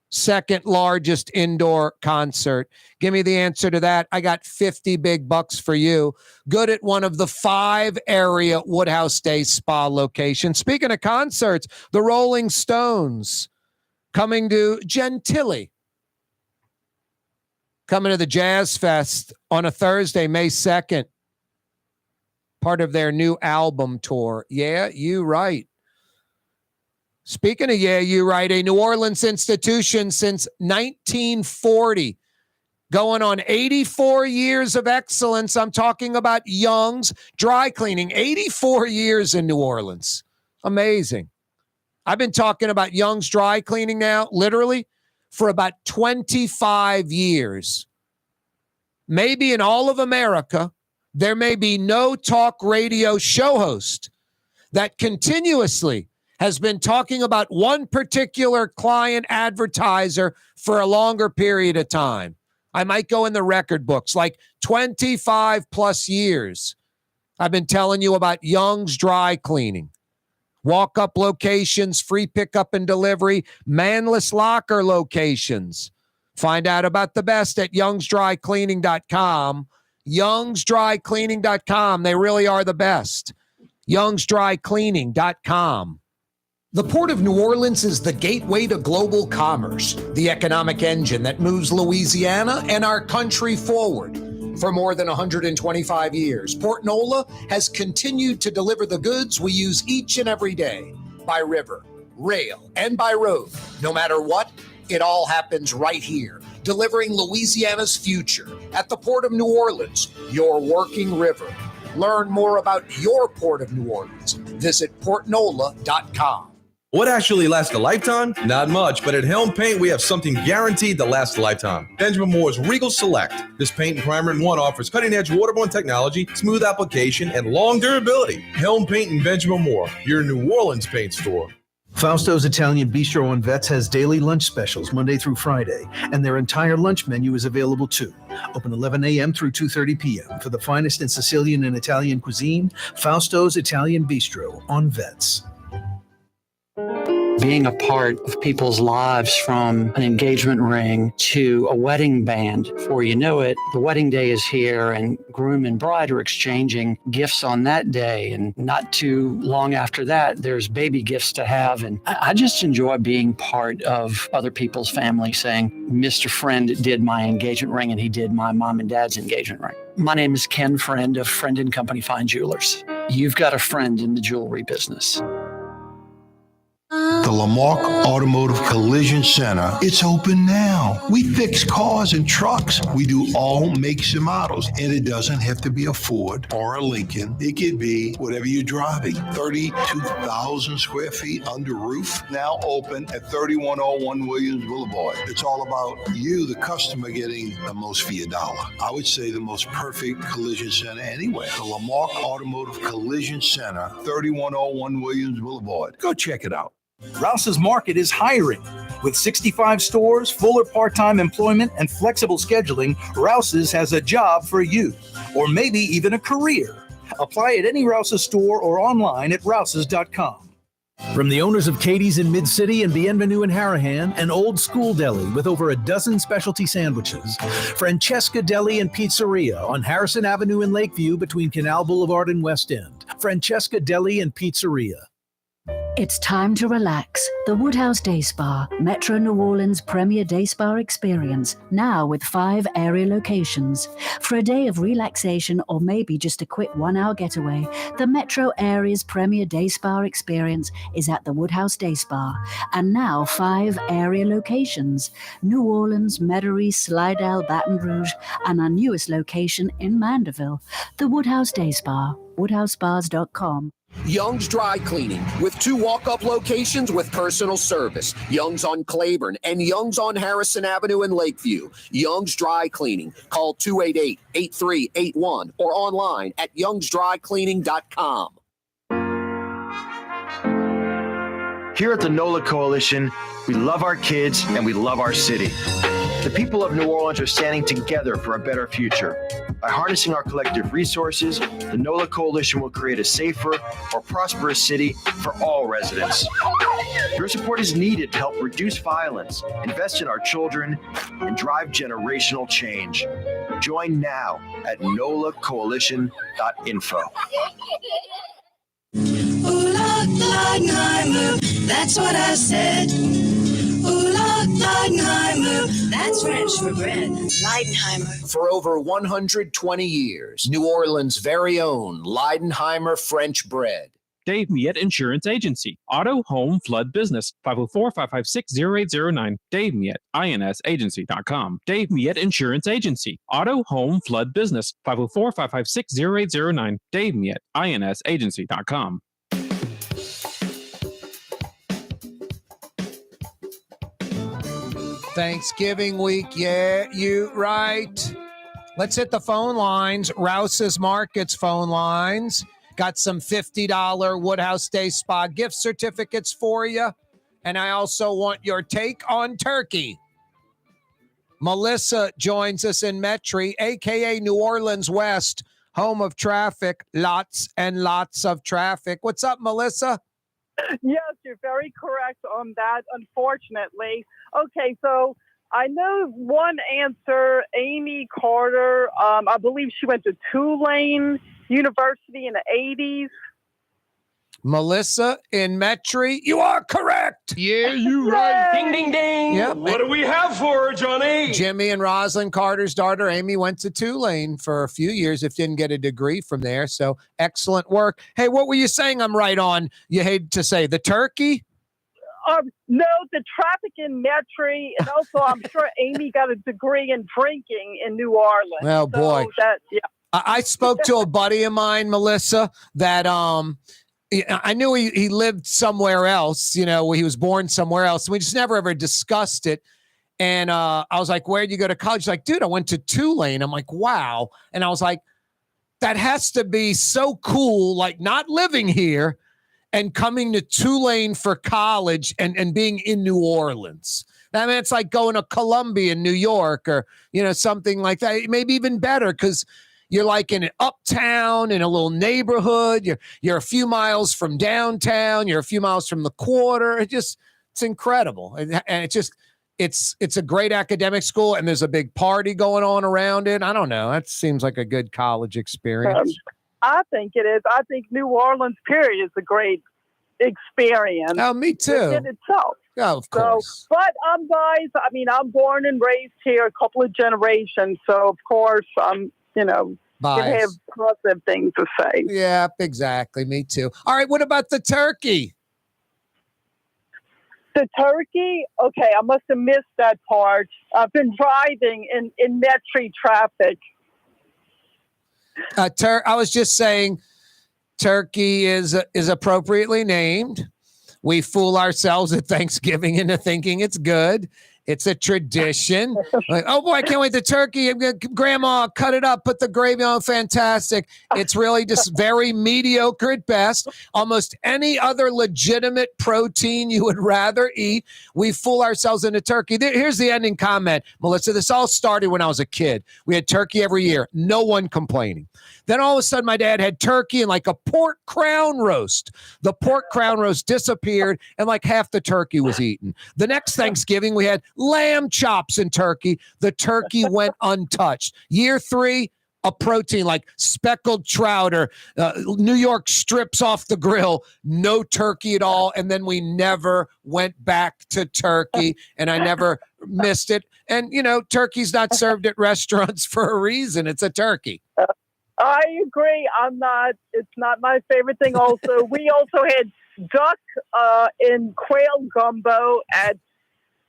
Second largest indoor concert. Give me the answer to that. I got 50 big bucks for you. Good at one of the 5 area Woodhouse Day Spa locations. Speaking of concerts, the Rolling Stones coming to Gentilly. Coming to the Jazz Fest on a Thursday, May 2nd. Part of their new album tour. Yeah, you right. Speaking of yeah, you right, a New Orleans institution since 1940, going on 84 years of excellence. I'm talking about Young's Dry Cleaning, 84 years in New Orleans. Amazing. I've been talking about Young's Dry Cleaning now, literally, for about 25 years. Maybe in all of America, there may be no talk radio show host that continuously has been talking about one particular client advertiser for a longer period of time. I might go in the record books, like 25 plus years. I've been telling you about Young's Dry Cleaning. Walk-up locations, free pickup and delivery, manless locker locations. Find out about the best at youngsdrycleaning.com. youngsdrycleaning.com. They really are the best. youngsdrycleaning.com. The Port of New Orleans is the gateway to global commerce, the economic engine that moves Louisiana and our country forward. For more than 125 years, Port Nola has continued to deliver the goods we use each and every day, by river, rail, and by road. No matter what, it all happens right here, delivering Louisiana's future at the Port of New Orleans, your working river. Learn more about your Port of New Orleans. Visit portnola.com. What actually lasts a lifetime? Not much, but at Helm Paint, we have something guaranteed to last a lifetime. Benjamin Moore's Regal Select. This paint and primer in one offers cutting-edge waterborne technology, smooth application, and long durability. Helm Paint and Benjamin Moore, your New Orleans paint store. Fausto's Italian Bistro on Vets has daily lunch specials Monday through Friday, and their entire lunch menu is available too. Open 11 a.m. through 2:30 p.m. For the finest in Sicilian and Italian cuisine, Fausto's Italian Bistro on Vets. Being a part of people's lives, from an engagement ring to a wedding band. Before you know it, the wedding day is here and groom and bride are exchanging gifts on that day. And not too long after that, there's baby gifts to have. And I just enjoy being part of other people's family, saying, Mr. Friend did my engagement ring and he did my mom and dad's engagement ring. My name is Ken Friend of Friend & Company Fine Jewelers. You've got a friend in the jewelry business. The Lamarck Automotive Collision Center, it's open now. We fix cars and trucks. We do all makes and models. And it doesn't have to be a Ford or a Lincoln. It could be whatever you're driving. 32,000 square feet under roof, now open at 3101 Williams Boulevard. It's all about you, the customer, getting the most for your dollar. I would say the most perfect collision center anywhere. The Lamarck Automotive Collision Center, 3101 Williams Boulevard. Go check it out. Rouse's Market is hiring. With 65 stores, full or part-time employment, and flexible scheduling, Rouse's has a job for you, or maybe even a career. Apply at any Rouse's store or online at rouses.com. From the owners of Katie's in Mid-City and Bienvenue in Harahan, an old school deli with over a dozen specialty sandwiches, Francesca Deli and Pizzeria on Harrison Avenue in Lakeview between Canal Boulevard and West End. Francesca Deli and Pizzeria. It's time to relax. The Woodhouse Day Spa, Metro New Orleans' premier day spa experience, now with 5 area locations. For a day of relaxation or maybe just a quick 1-hour getaway, the Metro area's premier day spa experience is at the Woodhouse Day Spa. And now 5 area locations: New Orleans, Metairie, Slidell, Baton Rouge, and our newest location in Mandeville. The Woodhouse Day Spa, woodhousespas.com. Young's Dry Cleaning, with 2 walk-up locations with personal service. Young's on Claiborne and Young's on Harrison Avenue in Lakeview. Young's Dry Cleaning. Call 288-8381 or online at youngsdrycleaning.com. Here at the NOLA Coalition, we love our kids and we love our city. The people of New Orleans are standing together for a better future. By harnessing our collective resources, the NOLA Coalition will create a safer, more prosperous city for all residents. Your support is needed to help reduce violence, invest in our children, and drive generational change. Join now at nolacoalition.info. Leidenheimer, that's what I said. Leidenheimer, that's French for bread. Leidenheimer. For over 120 years, New Orleans' very own Leidenheimer French bread. Dave Miette Insurance Agency. Auto, home, flood business. 504-556-0809. Dave Miette, INSagency.com. Dave Miette Insurance Agency. Auto, home, flood business. 504-556-0809. Dave Miette, INSagency.com. Thanksgiving week, yeah, you right. Let's hit the phone lines. Rouse's Markets phone lines. Got some $50 Woodhouse Day Spa gift certificates for you. And I also want your take on turkey. Melissa joins us in Metairie, a.k.a. New Orleans West, home of traffic, lots and lots of traffic. What's up, Melissa? Yes, you're very correct on that, unfortunately. Okay, so I know one answer, Amy Carter, I believe she went to Tulane University in the 80s. Melissa in Metairie, you are correct. Yeah, you right. Yay! Ding, ding, ding. Yep. What do we have for her, Johnny? Jimmy and Rosalind Carter's daughter, Amy, went to Tulane for a few years, if didn't get a degree from there. So excellent work. Hey, what were you saying I'm right on? You hate to say the turkey? No, the traffic in Metairie, and also I'm sure Amy got a degree in drinking in New Orleans. Oh, boy. Yeah. I spoke to a buddy of mine, Melissa, that I knew he lived somewhere else, you know, he was born somewhere else. And we just never ever discussed it. And I was like, where'd you go to college? He's like, dude, I went to Tulane. I'm like, wow. And I was like, that has to be so cool, like not living here and coming to Tulane for college and being in New Orleans. I mean, it's like going to Columbia in New York or, you know, something like that. Maybe even better because you're like in an uptown in a little neighborhood. You're a few miles from downtown. You're a few miles from the quarter. It's incredible. And it's a great academic school and there's a big party going on around it. I don't know. That seems like a good college experience. I think it is. I think New Orleans, period, is a great experience. Oh, me too. In itself. Oh, of course. But guys, I mean, I'm born and raised here a couple of generations. So, of course, you know, you have positive things to say. Yeah, exactly. Me too. All right. What about the turkey? The turkey? Okay, I must have missed that part. I've been driving in Metro traffic. I was just saying turkey is appropriately named. We fool ourselves at Thanksgiving into thinking it's good. It's a tradition. Like, oh boy, I can't wait the turkey. Grandma, cut it up, put the gravy on. Fantastic. It's really just very mediocre at best. Almost any other legitimate protein you would rather eat. We fool ourselves into turkey. Here's the ending comment, Melissa. This all started when I was a kid. We had turkey every year. No one complaining. Then all of a sudden, my dad had turkey and like a pork crown roast. The pork crown roast disappeared and like half the turkey was eaten. The next Thanksgiving, we had lamb chops and turkey. The turkey went untouched. Year 3, a protein like speckled trout or New York strips off the grill. No turkey at all. And then we never went back to turkey and I never missed it. And, you know, turkey's not served at restaurants for a reason. It's a turkey. I agree. It's not my favorite thing. Also, we also had duck and quail gumbo at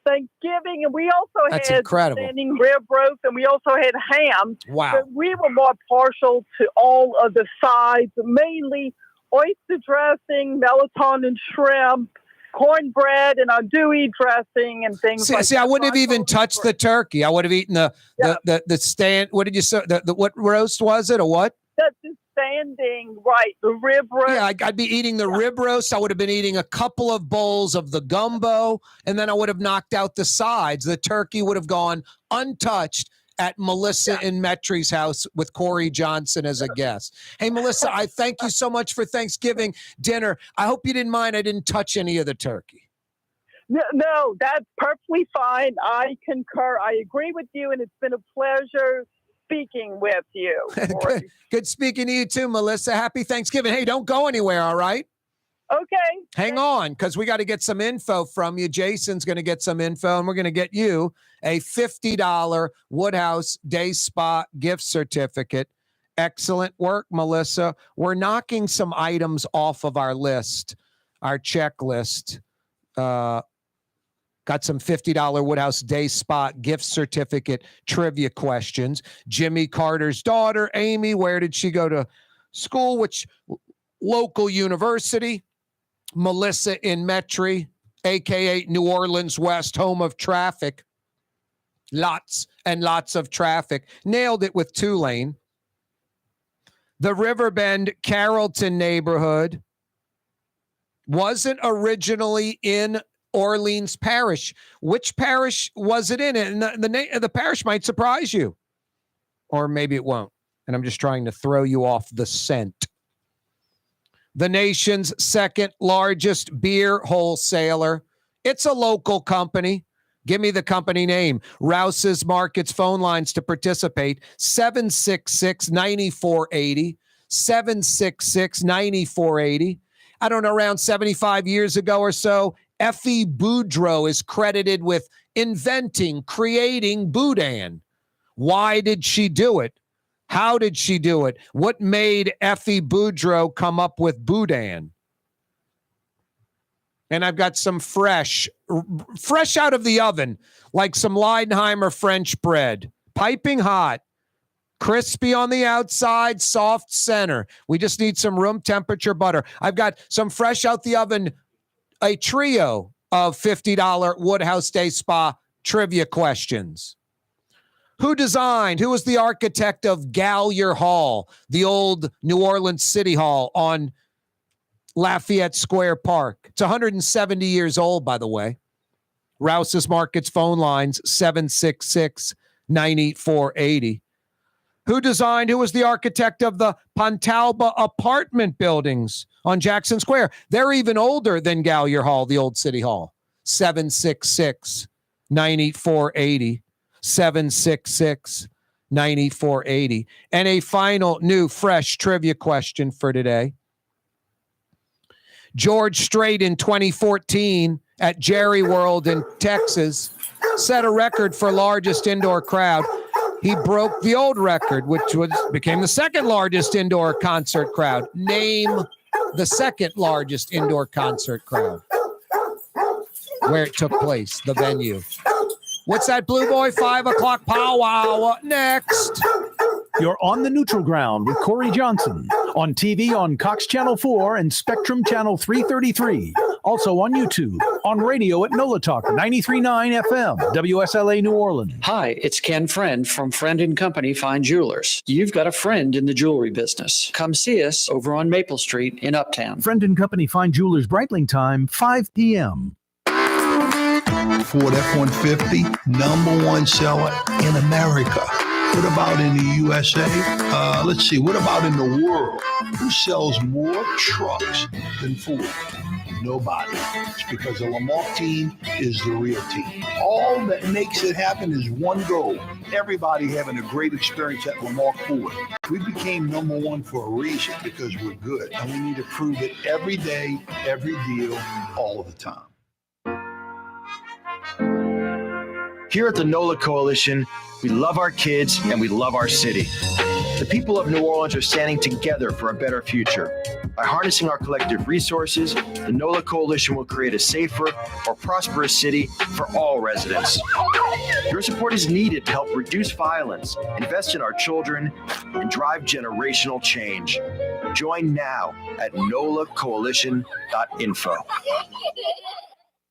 Thanksgiving, and we also That's had incredible. standing rib roast, and we also had ham. Wow. But we were more partial to all of the sides, mainly oyster dressing, melatonin shrimp, cornbread, and andouille dressing, and things like that. See, I wouldn't have even touched the turkey. I would have eaten the stand. What did you say? What roast was it? Or what? That's the standing, right? The rib roast. Yeah, I'd be eating the rib roast. I would have been eating a couple of bowls of the gumbo, and then I would have knocked out the sides. The turkey would have gone untouched at Melissa in Metri's house with Corey Johnson as a guest. Hey, Melissa, I thank you so much for Thanksgiving dinner. I hope you didn't mind I didn't touch any of the turkey. No, that's perfectly fine. I concur. I agree with you, and it's been a pleasure speaking with you. Good speaking to you too, Melissa. Happy Thanksgiving. Hey, don't go anywhere, all right? Okay. Hang on, because we got to get some info from you. Jason's going to get some info, and we're going to get you a $50 Woodhouse Day Spa gift certificate. Excellent work, Melissa. We're knocking some items off of our list, our checklist. Got some $50 Woodhouse Day Spa gift certificate trivia questions. Jimmy Carter's daughter, Amy, where did she go to school? Which local university? Melissa in Metri, a.k.a. New Orleans West, home of traffic. Lots and lots of traffic. Nailed it with Tulane. The Riverbend Carrollton neighborhood wasn't originally in Orleans Parish. Which parish was it in? And the parish might surprise you. Or maybe it won't. And I'm just trying to throw you off the scent. The nation's second largest beer wholesaler. It's a local company. Give me the company name. Rouse's Markets phone lines to participate. 766-9480. 766-9480. I don't know, around 75 years ago or so, Effie Boudreau is credited with inventing, creating Boudin. Why did she do it? How did she do it? What made Effie Boudreau come up with Boudin? And I've got some fresh out of the oven, like some Leidenheimer French bread, piping hot, crispy on the outside, soft center. We just need some room temperature butter. I've got some fresh out the oven, a trio of $50 Woodhouse Day Spa trivia questions. Who was the architect of Gallier Hall, the old New Orleans City Hall on Lafayette Square Park? It's 170 years old, by the way. Rouse's Markets phone lines, 766-9480. Who was the architect of the Pontalba apartment buildings on Jackson Square? They're even older than Gallier Hall, the old City Hall. 766-9480. 766-9480. And a final new fresh trivia question for today. George Strait in 2014 at Jerry World in Texas set a record for largest indoor crowd. He broke the old record, which became the second largest indoor concert crowd. Name the second largest indoor concert crowd. where it took place, the venue. What's that, Blue Boy? 5 o'clock powwow next. You're on the neutral ground with Corey Johnson. On TV on Cox Channel 4 and Spectrum Channel 333. Also on YouTube. On radio at NOLA Talk 93.9 FM, WSLA New Orleans. Hi, it's Ken Friend from Friend & Company Fine Jewelers. You've got a friend in the jewelry business. Come see us over on Maple Street in Uptown. Friend & Company Fine Jewelers Breitling time, 5 p.m. Ford F-150, #1 seller in America. What about in the USA? Let's see, what about in the world? Who sells more trucks than Ford? Nobody. It's because the Lamarck team is the real team. All that makes it happen is one goal. Everybody having a great experience at Lamarck Ford. We became #1 for a reason, because we're good. And we need to prove it every day, every deal, all of the time. Here at the NOLA Coalition, we love our kids and we love our city. The people of New Orleans are standing together for a better future. By harnessing our collective resources, the NOLA Coalition will create a safer, more prosperous city for all residents. Your support is needed to help reduce violence, invest in our children, and drive generational change. Join now at nolacoalition.info.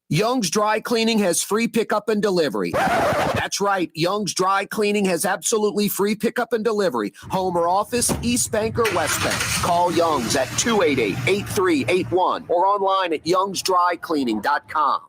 Young's Dry Cleaning has free pickup and delivery. That's right. Young's Dry Cleaning has absolutely free pickup and delivery. Home or office, East Bank or West Bank. Call Young's at 288-8381 or online at youngsdrycleaning.com.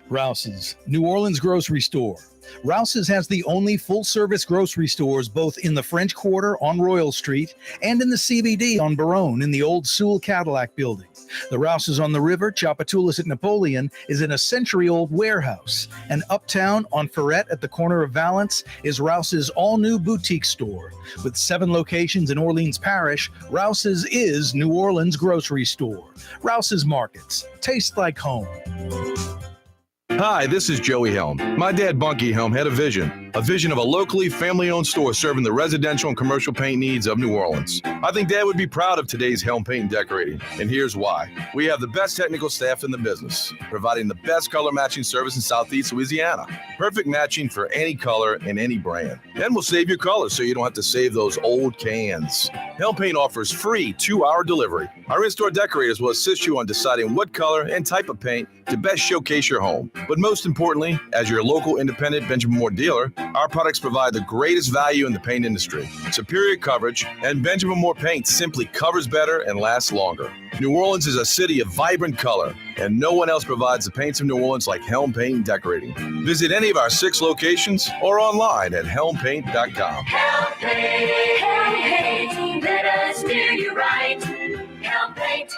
Rouse's, New Orleans grocery store. Rouse's has the only full-service grocery stores both in the French Quarter on Royal Street and in the CBD on Baronne in the old Sewell Cadillac building. The Rouse's on the river, Tchoupitoulas at Napoleon, is in a century-old warehouse. And uptown on Ferret at the corner of Valence is Rouse's all-new boutique store. With 7 locations in Orleans Parish, Rouse's is New Orleans grocery store. Rouse's Markets. Taste like home. Hi, this is Joey Helm. My dad, Bunky Helm, had a vision of a locally family-owned store serving the residential and commercial paint needs of New Orleans. I think Dad would be proud of today's Helm Paint and Decorating, and here's why. We have the best technical staff in the business, providing the best color matching service in Southeast Louisiana. Perfect matching for any color and any brand. And we'll save your colors so you don't have to save those old cans. Helm Paint offers free 2-hour delivery. Our in-store decorators will assist you on deciding what color and type of paint to best showcase your home. But most importantly, as your local independent Benjamin Moore dealer, our products provide the greatest value in the paint industry, superior coverage, and Benjamin Moore paint simply covers better and lasts longer. New Orleans is a city of vibrant color, and no one else provides the paints of New Orleans like Helm Paint and Decorating. Visit any of our 6 locations or online at helmpaint.com. Helm Paint, let us do you right. Helm Paint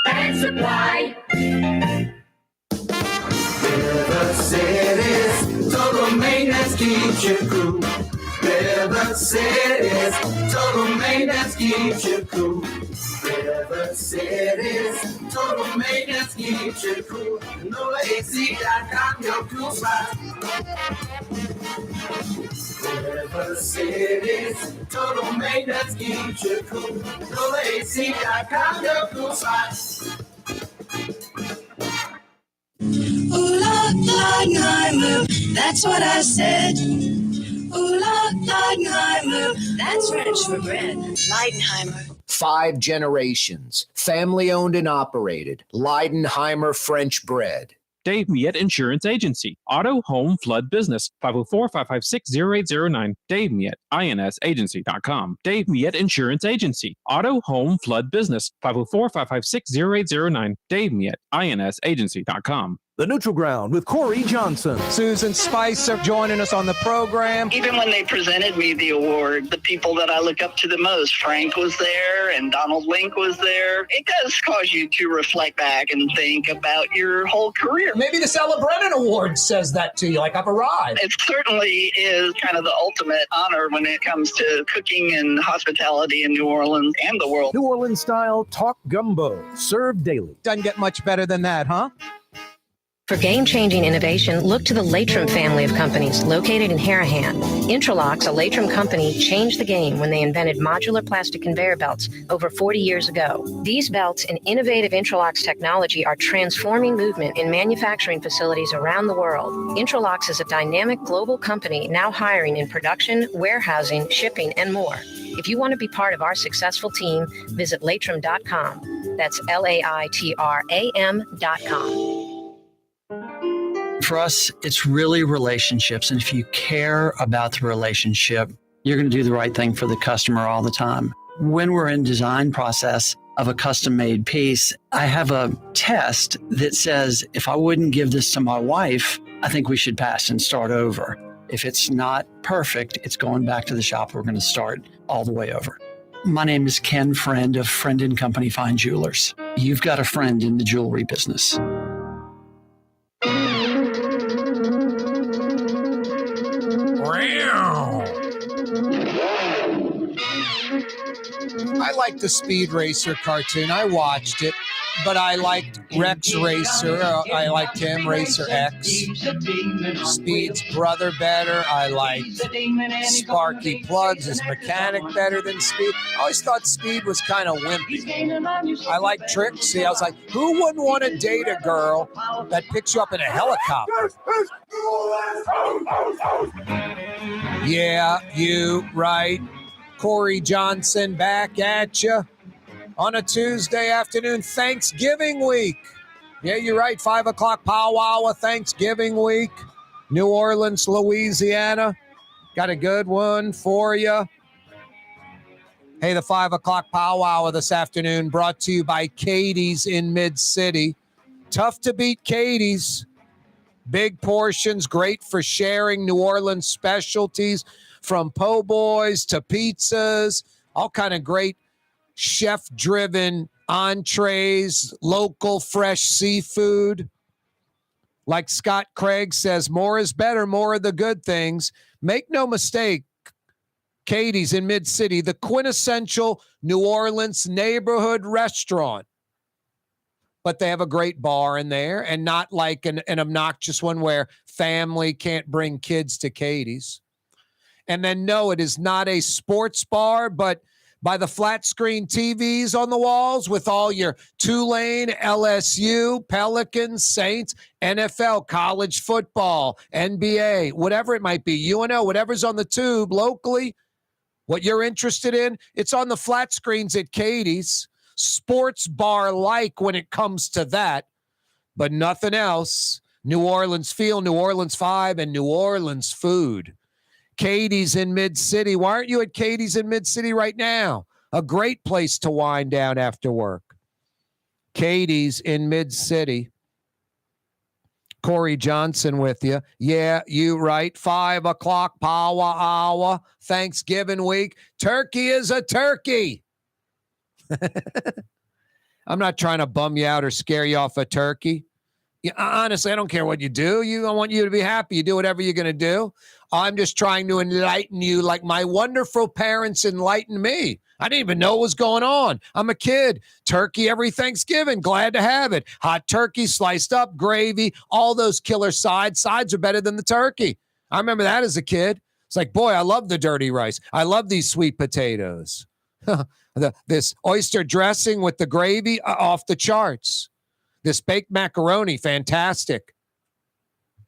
and Supply. River City's total maintenance keeps you cool. River City's total maintenance keeps you cool. River City's total maintenance keeps you cool. NOLAAC.com, your cool spot. River City's total maintenance keeps you cool. NOLAAC.com, your cool spot. Ooh, Leidenheimer, that's what I said. Ooh, Leidenheimer, that's French for bread. Leidenheimer. 5 generations, family-owned and operated. Leidenheimer French bread. Dave Miette Insurance Agency. Auto, home, flood business. 504-556-0809. Dave Miette, INSagency.com. Dave Miette Insurance Agency. Auto, home, flood business. 504-556-0809. Dave Miette, INSagency.com. The Neutral Ground with Corey Johnson. Susan Spicer joining us on the program. Even when they presented me the award, the people that I look up to the most, Frank was there and Donald Link was there. It does cause you to reflect back and think about your whole career. Maybe the Ella Brennan Award says that to you, like I've arrived. It certainly is kind of the ultimate honor when it comes to cooking and hospitality in New Orleans and the world. New Orleans style talk gumbo, served daily. Doesn't get much better than that, huh? For game-changing innovation, look to the Latrim family of companies located in Harahan. Intralocks, a Latrim company, changed the game when they invented modular plastic conveyor belts over 40 years ago. These belts and innovative Intralocks technology are transforming movement in manufacturing facilities around the world. Intralocks is a dynamic global company now hiring in production, warehousing, shipping, and more. If you want to be part of our successful team, visit Latrim.com. That's LAITRAM.com. For us, it's really relationships. And if you care about the relationship, you're going to do the right thing for the customer all the time. When we're in design process of a custom made piece, I have a test that says, if I wouldn't give this to my wife, I think we should pass and start over. If it's not perfect, it's going back to the shop. We're going to start all the way over. My name is Ken Friend of Friend & Company Fine Jewelers. You've got a friend in the jewelry business. I liked the Speed Racer cartoon. I watched it, but I liked Rex Racer. I liked him, Racer X. Speed's brother better. I liked Sparky Plugs, his mechanic, better than Speed. I always thought Speed was kind of wimpy. I liked Trixie. I was like, who wouldn't want to date a girl that picks you up in a helicopter? Yeah, you right. Corey Johnson back at you on a Tuesday afternoon, Thanksgiving week. Yeah, you're right. 5 o'clock powwow of Thanksgiving week. New Orleans, Louisiana. Got a good one for you. Hey, the 5 o'clock powwow of this afternoon brought to you by Katie's in Mid-City. Tough to beat Katie's. Big portions, great for sharing. New Orleans specialties, from po' boys to pizzas, all kind of great chef-driven entrees, local fresh seafood. Like Scott Craig says, more is better, more of the good things. Make no mistake, Katie's in Mid-City, the quintessential New Orleans neighborhood restaurant. But they have a great bar in there, and not like an obnoxious one where family can't bring kids to Katie's. And then, no, it is not a sports bar, but by the flat screen TVs on the walls with all your Tulane, LSU, Pelicans, Saints, NFL, college football, NBA, whatever it might be, UNO, whatever's on the tube locally, what you're interested in, it's on the flat screens at Katie's. Sports bar-like when it comes to that, but nothing else. New Orleans feel, New Orleans vibe, and New Orleans food. Katie's in Mid-City. Why aren't you at Katie's in Mid-City right now? A great place to wind down after work. Katie's in Mid-City. Corey Johnson with you. Yeah, you right. 5 o'clock powwow hour, Thanksgiving week. Turkey is a turkey. I'm not trying to bum you out or scare you off a turkey. Yeah, honestly, I don't care what you do. I want you to be happy. You do whatever you're going to do. I'm just trying to enlighten you like my wonderful parents enlightened me. I didn't even know what was going on. I'm a kid. Turkey every Thanksgiving. Glad to have it. Hot turkey, sliced up, gravy, all those killer sides. Sides are better than the turkey. I remember that as a kid. It's like, boy, I love the dirty rice. I love these sweet potatoes. This oyster dressing with the gravy, off the charts. This baked macaroni, fantastic.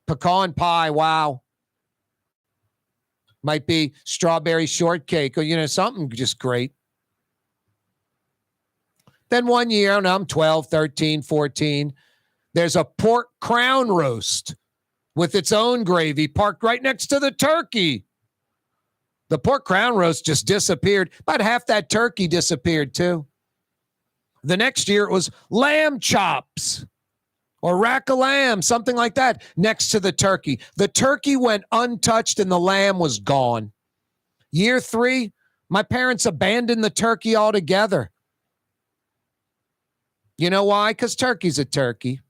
Pecan pie, wow. Might be strawberry shortcake or, something just great. Then one year, I'm 12, 13, 14, there's a pork crown roast with its own gravy parked right next to the turkey. The pork crown roast just disappeared. About half that turkey disappeared too. The next year it was lamb chops or rack of lamb, something like that, next to the turkey. The turkey went untouched and the lamb was gone. Year 3, my parents abandoned the turkey altogether. You know why? Because turkey's a turkey.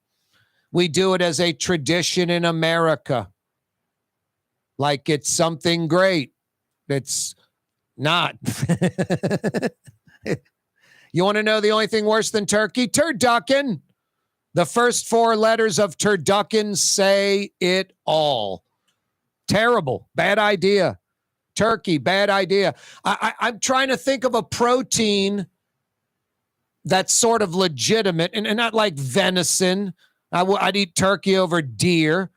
We do it as a tradition in America. Like it's something great. It's not. You want to know the only thing worse than turkey? Turducken. The first 4 letters of turducken say it all. Terrible. Bad idea. Turkey, bad idea. I'm trying to think of a protein that's sort of legitimate and not like venison. I'd eat turkey over deer.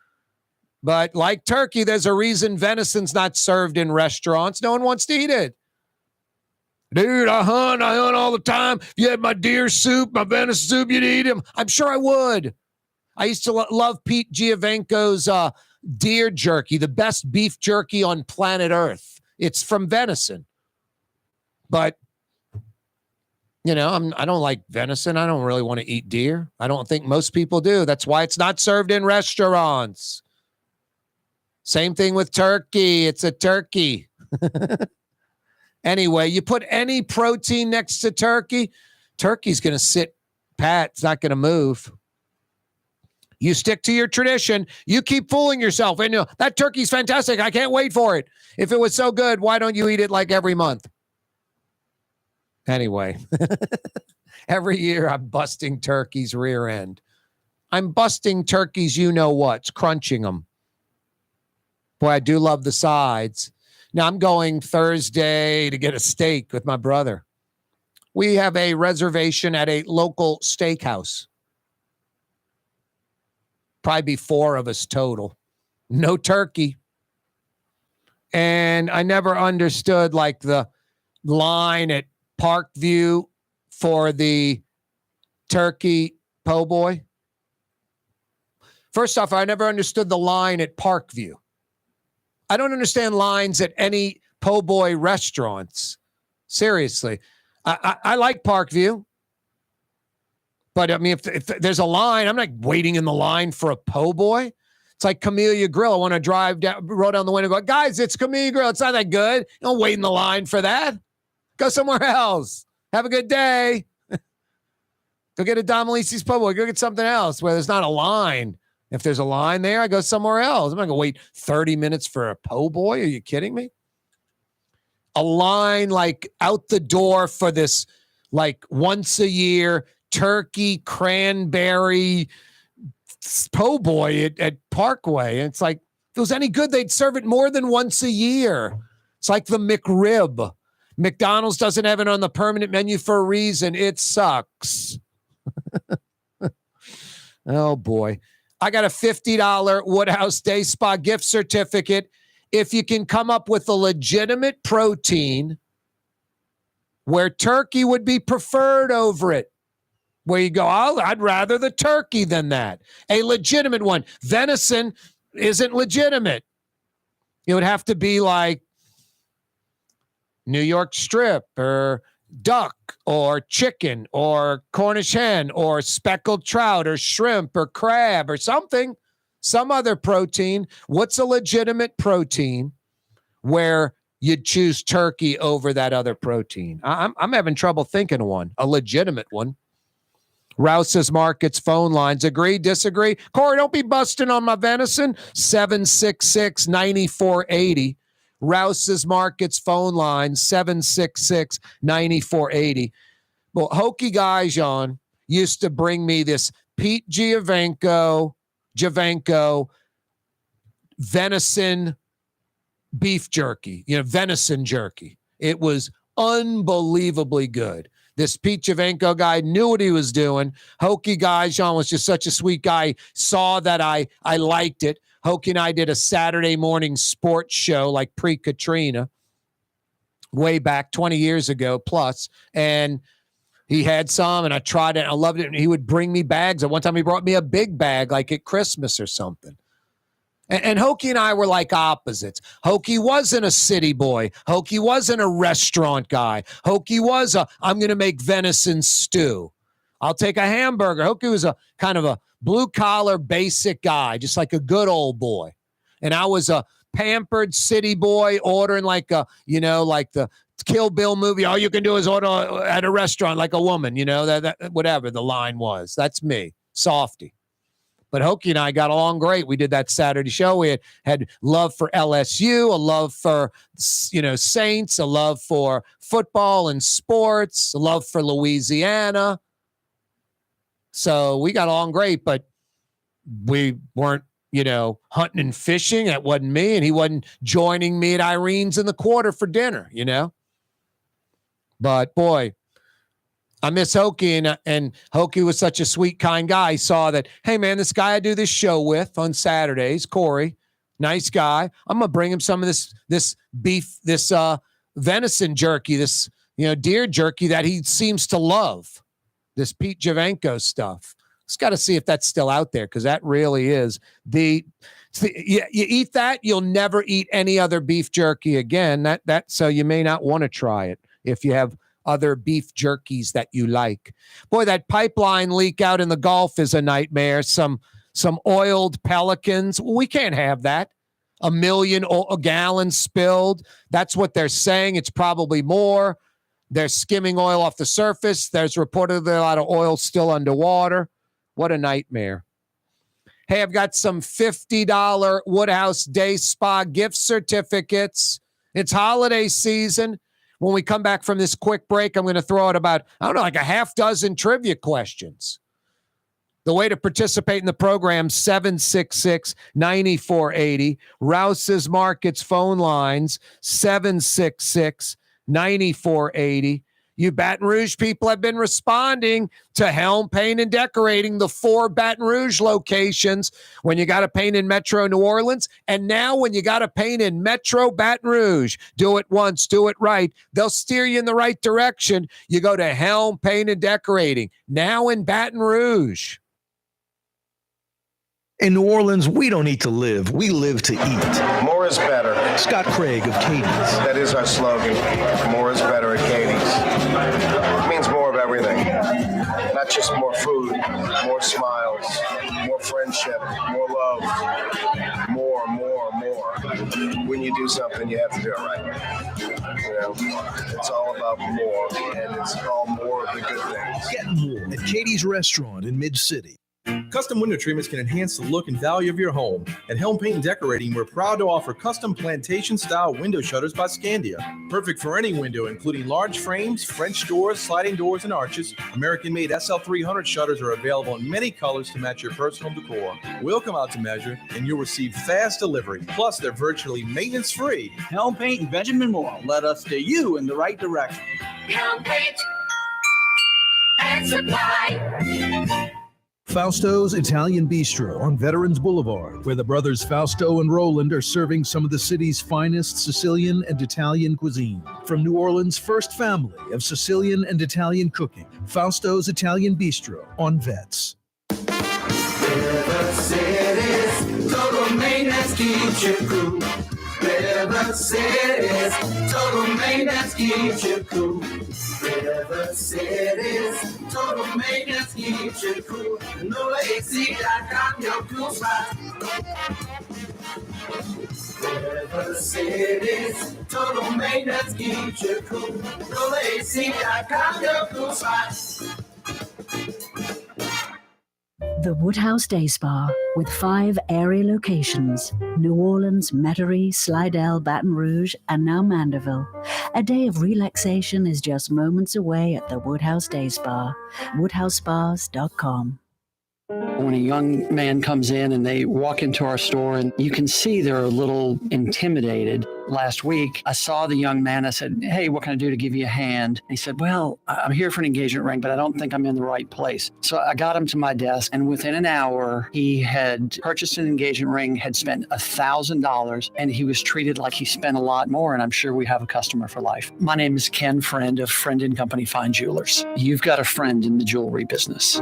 But like turkey, there's a reason venison's not served in restaurants. No one wants to eat it. Dude, I hunt all the time. If you had my deer soup, my venison soup, you'd eat them. I'm sure I would. I used to love Pete Giovanco's deer jerky, the best beef jerky on planet Earth. It's from venison. But, I don't like venison. I don't really want to eat deer. I don't think most people do. That's why it's not served in restaurants. Same thing with turkey. It's a turkey. Anyway, you put any protein next to turkey, turkey's going to sit pat. It's not going to move. You stick to your tradition. You keep fooling yourself. And that turkey's fantastic. I can't wait for it. If it was so good, why don't you eat it like every month? Anyway, every year I'm busting turkey's rear end. I'm busting turkey's you-know-what's, crunching them. Boy, I do love the sides. Now, I'm going Thursday to get a steak with my brother. We have a reservation at a local steakhouse. Probably be 4 of us total. No turkey. And I never understood like the line at Parkview for the turkey po' boy. First off, I never understood the line at Parkview. I don't understand lines at any po' boy restaurants. Seriously. I like Parkview. But I mean, if there's a line, I'm not waiting in the line for a po' boy. It's like Camellia Grill. I want to roll down the window and go, guys, it's Camellia Grill. It's not that good. You don't wait in the line for that. Go somewhere else. Have a good day. Go get a Don Melisi's po' boy. Go get something else where there's not a line. If there's a line there, I go somewhere else. I'm not going to wait 30 minutes for a po' boy. Are you kidding me? A line like out the door for this like once a year turkey cranberry po' boy at Parkway. And it's like, if it was any good, they'd serve it more than once a year. It's like the McRib. McDonald's doesn't have it on the permanent menu for a reason. It sucks. Oh, boy. I got a $50 Woodhouse Day Spa gift certificate. If you can come up with a legitimate protein where turkey would be preferred over it, where you go, I'd rather the turkey than that. A legitimate one. Venison isn't legitimate. It would have to be like New York strip or duck or chicken or Cornish hen or speckled trout or shrimp or crab or something, some other protein. What's a legitimate protein where you'd choose turkey over that other protein? I'm having trouble thinking of one, a legitimate one. Rouse's Markets phone lines. Agree, disagree? Corey, don't be busting on my venison. 766-9480. Rouse's Markets phone line, 766-9480. Well, Hokey Gajan used to bring me this Pete Giovanco venison beef jerky, venison jerky. It was unbelievably good. This Pete Giovanco guy knew what he was doing. Hokey Gajan was just such a sweet guy, saw that I liked it. Hokey and I did a Saturday morning sports show like pre-Katrina way back 20 years ago plus. And he had some and I tried it and I loved it. And he would bring me bags. At one time he brought me a big bag like at Christmas or something. And Hokey and I were like opposites. Hokey wasn't a city boy. Hokey wasn't a restaurant guy. Hokey was I'm going to make venison stew. I'll take a hamburger. Hokey was a kind of a blue-collar, basic guy, just like a good old boy. And I was a pampered city boy ordering like like the Kill Bill movie. All you can do is order at a restaurant like a woman, that whatever the line was. That's me, softy. But Hokey and I got along great. We did that Saturday show. We had love for LSU, a love for, Saints, a love for football and sports, a love for Louisiana. So we got along great, but we weren't, hunting and fishing. That wasn't me. And he wasn't joining me at Irene's in the Quarter for dinner, But boy, I miss Hokie, and Hokie was such a sweet, kind guy. He saw that, hey, man, this guy I do this show with on Saturdays, Corey, nice guy. I'm going to bring him some of this beef, this venison jerky, this, deer jerky that he seems to love, this Pete Javenko stuff. Just got to see if that's still out there, because that really is you eat that, you'll never eat any other beef jerky again. So you may not want to try it if you have other beef jerkies that you like. Boy, that pipeline leak out in the Gulf is a nightmare. Some oiled pelicans. We can't have that. 1 million gallons spilled. That's what they're saying. It's probably more. They're skimming oil off the surface. There's reportedly a lot of oil still underwater. What a nightmare. Hey, I've got some $50 Woodhouse Day Spa gift certificates. It's holiday season. When we come back from this quick break, I'm going to throw out about, like a half dozen trivia questions. The way to participate in the program, 766-9480. Rouse's Markets phone lines, 766-9480. You Baton Rouge people have been responding to Helm Paint and Decorating, the 4 Baton Rouge locations when you got to paint in Metro New Orleans. And now when you got to paint in Metro Baton Rouge, do it once, do it right. They'll steer you in the right direction. You go to Helm Paint and Decorating, now in Baton Rouge. In New Orleans, we don't eat to live. We live to eat. More is better. Scott Craig of Katie's. That is our slogan. More is better at Katie's. It means more of everything. Not just more food, more smiles, more friendship, more love, more. When you do something, you have to do it right. It's all about more, and it's all more of the good things. Get more at Katie's Restaurant in Mid-City. Custom window treatments can enhance the look and value of your home. At Helm Paint and Decorating, we're proud to offer custom plantation-style window shutters by Scandia. Perfect for any window, including large frames, French doors, sliding doors, and arches. American-made SL300 shutters are available in many colors to match your personal decor. We'll come out to measure, and you'll receive fast delivery. Plus, they're virtually maintenance-free. Helm Paint and Benjamin Moore let us steer you in the right direction. Helm Paint and Supply. Fausto's Italian Bistro on Veterans Boulevard, where the brothers Fausto and Roland are serving some of the city's finest Sicilian and Italian cuisine. From New Orleans' first family of Sicilian and Italian cooking, Fausto's Italian Bistro on Vets. River City's total maintenance keeps you cool. River City's total maintenance keeps you cool. River City's total maintenance keeps you cool. NolaAC.com, your cool spot. River City's total maintenance keeps you cool. NolaAC.com, your cool spot. The Woodhouse Day Spa, with 5 area locations: New Orleans, Metairie, Slidell, Baton Rouge, and now Mandeville. A day of relaxation is just moments away at the Woodhouse Day Spa. WoodhouseSpas.com. When a young man comes in and they walk into our store, and you can see they're a little intimidated. Last week, I saw the young man. I said, "Hey, what can I do to give you a hand?" And he said, "Well, I'm here for an engagement ring, but I don't think I'm in the right place." So I got him to my desk, and within an hour, he had purchased an engagement ring, had spent $1,000, and he was treated like he spent a lot more, and I'm sure we have a customer for life. My name is Ken Friend of Friend & Company Fine Jewelers. You've got a friend in the jewelry business.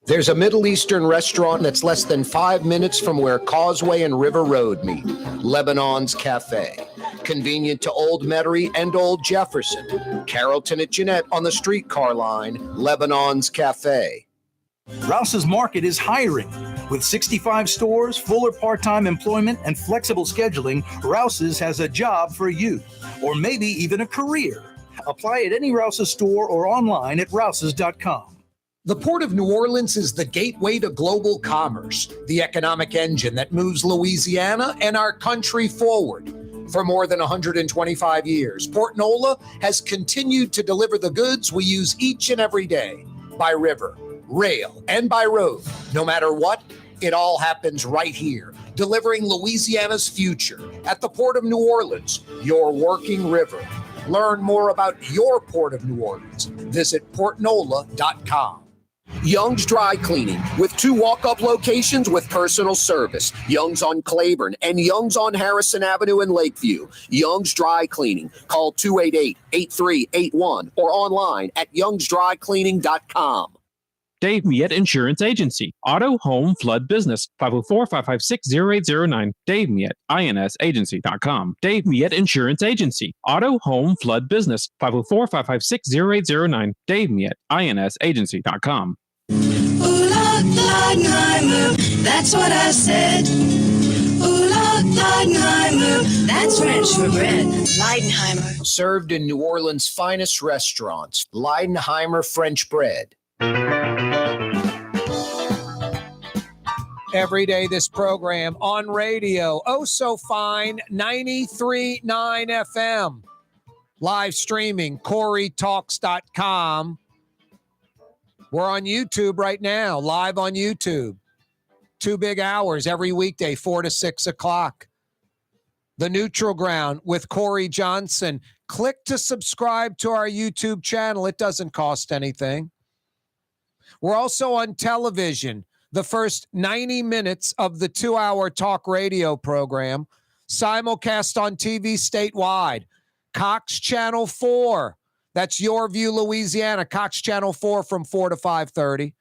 There's a Middle Eastern restaurant that's less than 5 minutes from where Causeway and River Road meet, Lebanon's Cafe. Convenient to Old Metairie and Old Jefferson. Carrollton at Jeanette on the streetcar line, Lebanon's Cafe. Rouse's Market is hiring. With 65 stores, full or part-time employment, and flexible scheduling, Rouse's has a job for you, or maybe even a career. Apply at any Rouse's store or online at rouses.com. The Port of New Orleans is the gateway to global commerce, the economic engine that moves Louisiana and our country forward. For more than 125 years, Port Nola has continued to deliver the goods we use each and every day by river, rail, and by road. No matter what, it all happens right here, delivering Louisiana's future at the Port of New Orleans, your working river. Learn more about your Port of New Orleans. Visit portnola.com. Young's Dry Cleaning, with 2 walk-up locations with personal service. Young's on Claiborne and Young's on Harrison Avenue in Lakeview. Young's Dry Cleaning. Call 288-8381 or online at youngsdrycleaning.com. Dave Miette Insurance Agency. Auto, home, flood, business. 504-556-0809. Dave Miette, INSagency.com. Dave Miette Insurance Agency. Auto, home, flood, business. 504-556-0809. Dave Miette, INSagency.com. Leidenheimer, that's what I said. Leidenheimer, that's French for bread. Leidenheimer. Served in New Orleans' finest restaurants. Leidenheimer French bread. Every day, this program on radio, oh so fine, 93.9 FM. Live streaming, KaareTalks.com. We're on YouTube right now, live on YouTube. 2 big hours every weekday, 4 to 6 o'clock. The Neutral Ground with Corey Johnson. Click to subscribe to our YouTube channel. It doesn't cost anything. We're also on television. The first 90 minutes of the 2-hour talk radio program, simulcast on TV statewide. Cox Channel 4. That's Your View, Louisiana. Cox Channel 4 from 4 to 5:30.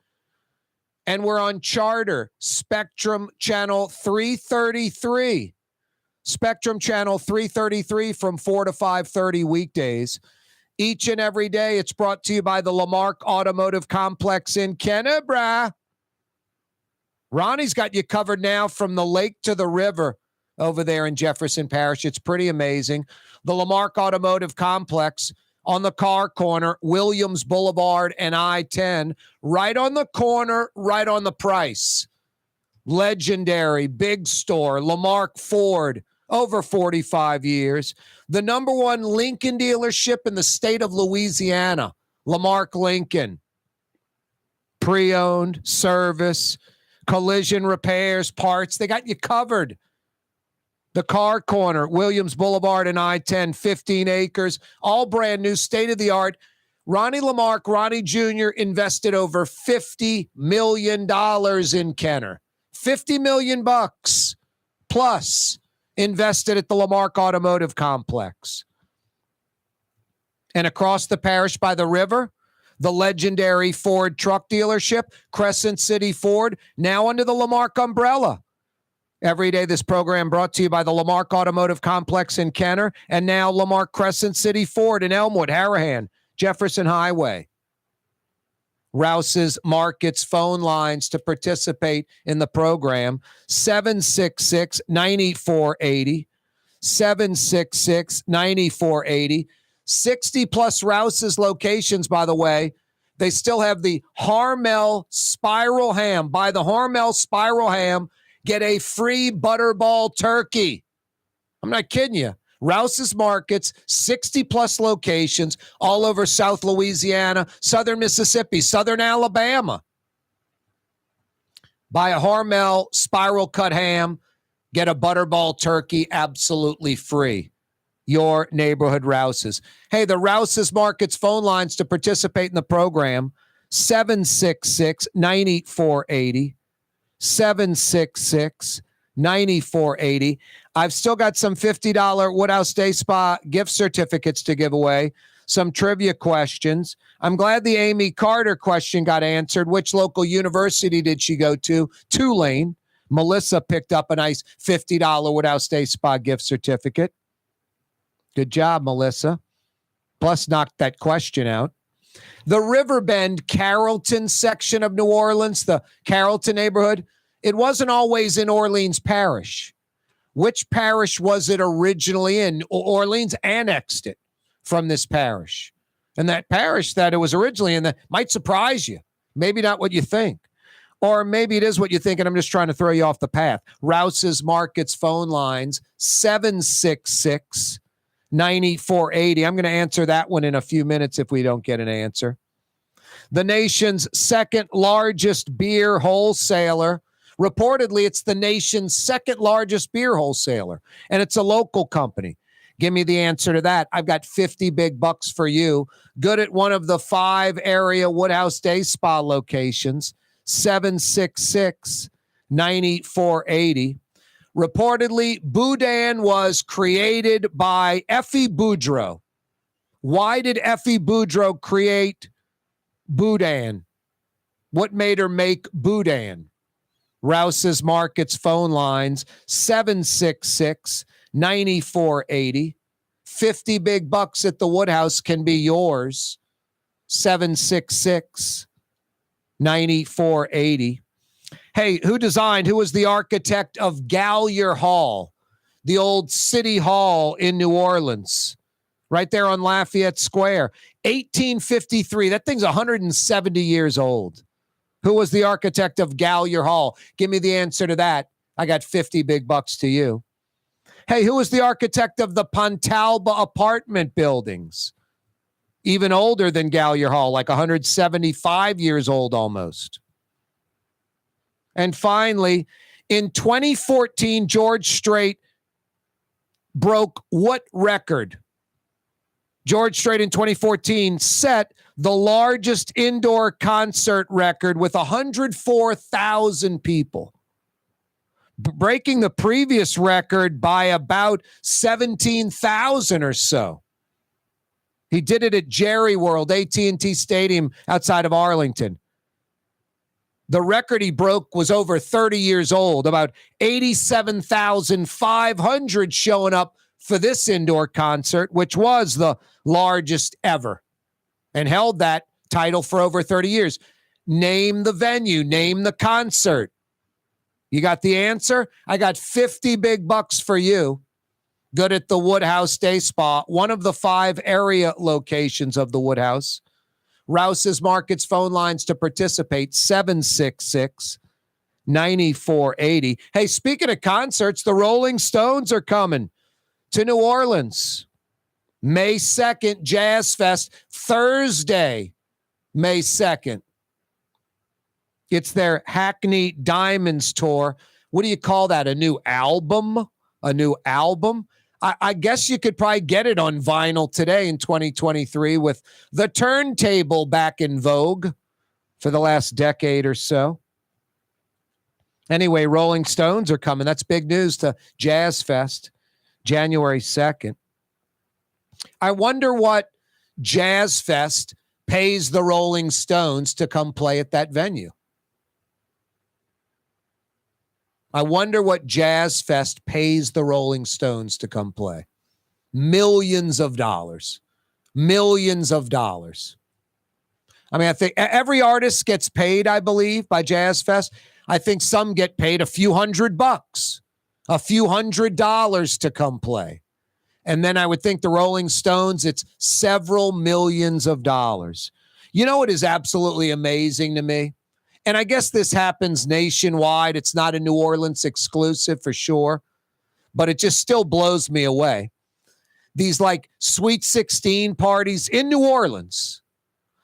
And we're on Charter, Spectrum Channel 333. Spectrum Channel 333 from 4 to 5:30 weekdays. Each and every day, it's brought to you by the Lamarck Automotive Complex in Kennebra. Ronnie's got you covered now from the lake to the river over there in Jefferson Parish. It's pretty amazing. The Lamarck Automotive Complex on the car corner, Williams Boulevard and I-10, right on the corner, right on the price. Legendary, big store, Lamarck Ford, over 45 years. The number 1 Lincoln dealership in the state of Louisiana, Lamarck Lincoln. Pre-owned, service, collision repairs, parts. They got you covered. The car corner, Williams Boulevard and I-10, 15 acres, all brand new, state-of-the-art. Ronnie Lamarck, Ronnie Jr. invested over $50 million in Kenner. $50 million bucks plus invested at the Lamarck Automotive Complex. And across the parish by the river, the legendary Ford truck dealership, Crescent City Ford, now under the Lamarck umbrella. Every day, this program brought to you by the Lamarck Automotive Complex in Kenner, and now Lamarck Crescent City Ford in Elmwood, Harahan, Jefferson Highway. Rouse's Markets phone lines to participate in the program, 766-9480, 766-9480. 60-plus Rouse's locations, by the way. They still have the Harmel Spiral Ham. Buy the Harmel Spiral Ham, get a free Butterball turkey. I'm not kidding you. Rouse's Markets, 60-plus locations all over South Louisiana, Southern Mississippi, Southern Alabama. Buy a Harmel Spiral Cut Ham, get a Butterball turkey absolutely free. Your neighborhood Rouse's. Hey, the Rouse's Markets phone lines to participate in the program, 766-9480, 766-9480. I've still got some $50 Woodhouse Day Spa gift certificates to give away, some trivia questions. I'm glad the Amy Carter question got answered. Which local university did she go to? Tulane. Melissa picked up a nice $50 Woodhouse Day Spa gift certificate. Good job, Melissa. Plus, knocked that question out. The Riverbend, Carrollton section of New Orleans, the Carrollton neighborhood, it wasn't always in Orleans Parish. Which parish was it originally in? Orleans annexed it from this parish. And that parish that it was originally in might surprise you. Maybe not what you think. Or maybe it is what you think, and I'm just trying to throw you off the path. Rouse's Markets phone lines, 766-9480. I'm going to answer that one in a few minutes if we don't get an answer. the nation's second largest beer wholesaler. Reportedly, it's the nation's second largest beer wholesaler, and it's a local company. Give me the answer to that. I've got 50 big bucks for you. Good at one of the 5 area Woodhouse Day Spa locations, 766-9480. Reportedly, Boudin was created by Effie Boudreau. Why did Effie Boudreau create Boudin? What made her make Boudin? Rouse's Markets phone lines, 766-9480. 50 big bucks at the Woodhouse can be yours. 766-9480. Hey, who was the architect of Gallier Hall, the old city hall in New Orleans, right there on Lafayette Square? 1853. That thing's 170 years old. Who was the architect of Gallier Hall? Give me the answer to that. I got 50 big bucks to you. Hey, who was the architect of the Pontalba apartment buildings? Even older than Gallier Hall, like 175 years old almost. And finally, in 2014, George Strait broke what record? George Strait in 2014 set the largest indoor concert record with 104,000 people, breaking the previous record by about 17,000 or so. He did it at Jerry World, AT&T Stadium outside of Arlington. The record he broke was over 30 years old, about 87,500 showing up for this indoor concert, which was the largest ever and held that title for over 30 years. Name the venue, name the concert. You got the answer? I got 50 big bucks for you. Good at the Woodhouse Day Spa, one of the 5 area locations of the Woodhouse. Rouse's Markets phone lines to participate, 766-9480. Hey, speaking of concerts, the Rolling Stones are coming to New Orleans. May 2nd, Jazz Fest. Thursday, May 2nd. It's their Hackney Diamonds tour. What do you call that? A new album? A new album? I guess you could probably get it on vinyl today in 2023 with the turntable back in vogue for the last decade or so. Anyway, Rolling Stones are coming. That's big news to Jazz Fest, January 2nd. I wonder what Jazz Fest pays the Rolling Stones to come play at that venue. I wonder what Jazz Fest pays the Rolling Stones to come play. Millions of dollars. Millions of dollars. I mean, I think every artist gets paid, I believe, by Jazz Fest. I think some get paid a few $100, a few $100 to come play. And then I would think the Rolling Stones, it's several millions of dollars. You know what is absolutely amazing to me? And I guess this happens nationwide. It's not a New Orleans exclusive for sure, but it just still blows me away. These like Sweet 16 parties in New Orleans,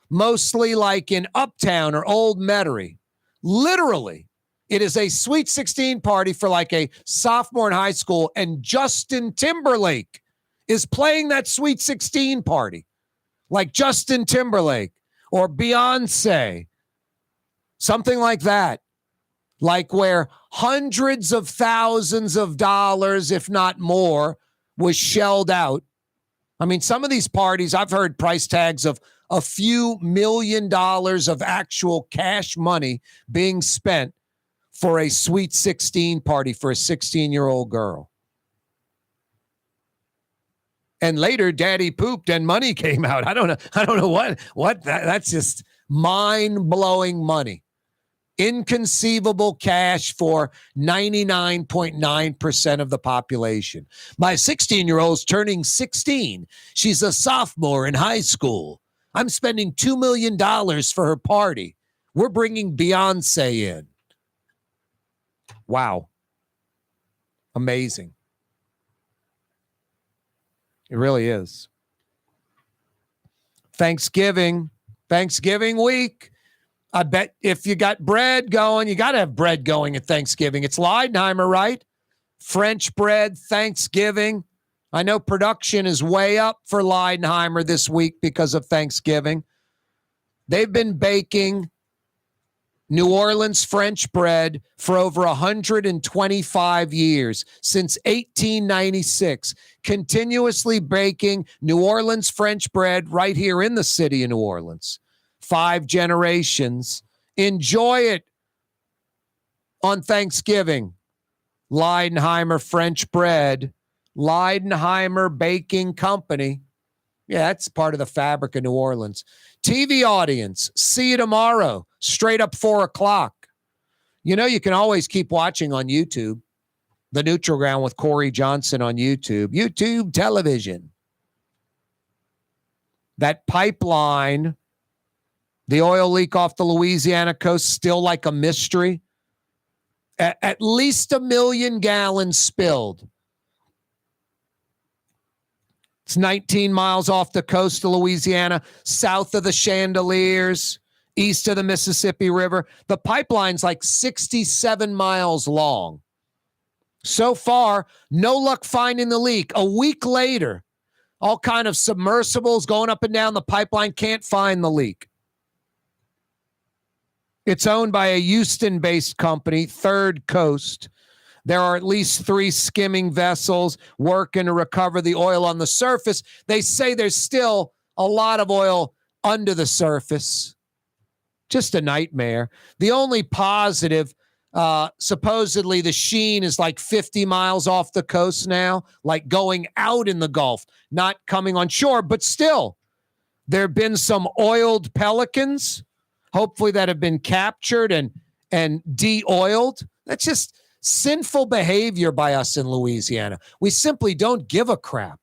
mostly like in Uptown or Old Metairie. Literally, it is a Sweet 16 party for like a sophomore in high school, and Justin Timberlake is playing that Sweet 16 party. Like Justin Timberlake or Beyonce. Something like that, like where hundreds of thousands of dollars, if not more, was shelled out. I mean, some of these parties, I've heard price tags of a few $1 million of actual cash money being spent for a Sweet 16 party for a 16-year-old girl. And later, Daddy pooped and money came out. I don't know what that's just mind-blowing money. Inconceivable cash for 99.9% of the population. My 16-year-old's turning 16. She's a sophomore in high school. I'm spending $2 million for her party. We're bringing Beyonce in. Wow. Amazing. It really is. Thanksgiving Thanksgiving week. I bet if you got bread going, you got to have bread going at Thanksgiving. It's Leidenheimer, right? French bread, Thanksgiving. I know production is way up for Leidenheimer this week because of Thanksgiving. They've been baking New Orleans French bread for over 125 years, since 1896, continuously baking New Orleans French bread right here in the city of New Orleans. 5 generations. Enjoy it on Thanksgiving. Leidenheimer French bread, Leidenheimer Baking Company. Yeah, that's part of the fabric of New Orleans. TV audience, see you tomorrow, straight up 4 o'clock. You know, you can always keep watching on YouTube. The Neutral Ground with Corey Johnson on YouTube. YouTube television. That pipeline, the oil leak off the Louisiana coast, still like a mystery. At least 1 million gallons spilled. It's 19 miles off the coast of Louisiana, south of the Chandeliers, east of the Mississippi River. The pipeline's like 67 miles long. So far, no luck finding the leak. A week later, all kind of submersibles going up and down the pipeline, can't find the leak. It's owned by a Houston-based company, Third Coast. There are at least 3 skimming vessels working to recover the oil on the surface. They say there's still a lot of oil under the surface. Just a nightmare. The only positive, supposedly the sheen is like 50 miles off the coast now, like going out in the Gulf, not coming on shore. But still, there have been some oiled pelicans, hopefully that have been captured and de-oiled. That's just sinful behavior by us in Louisiana. We simply don't give a crap.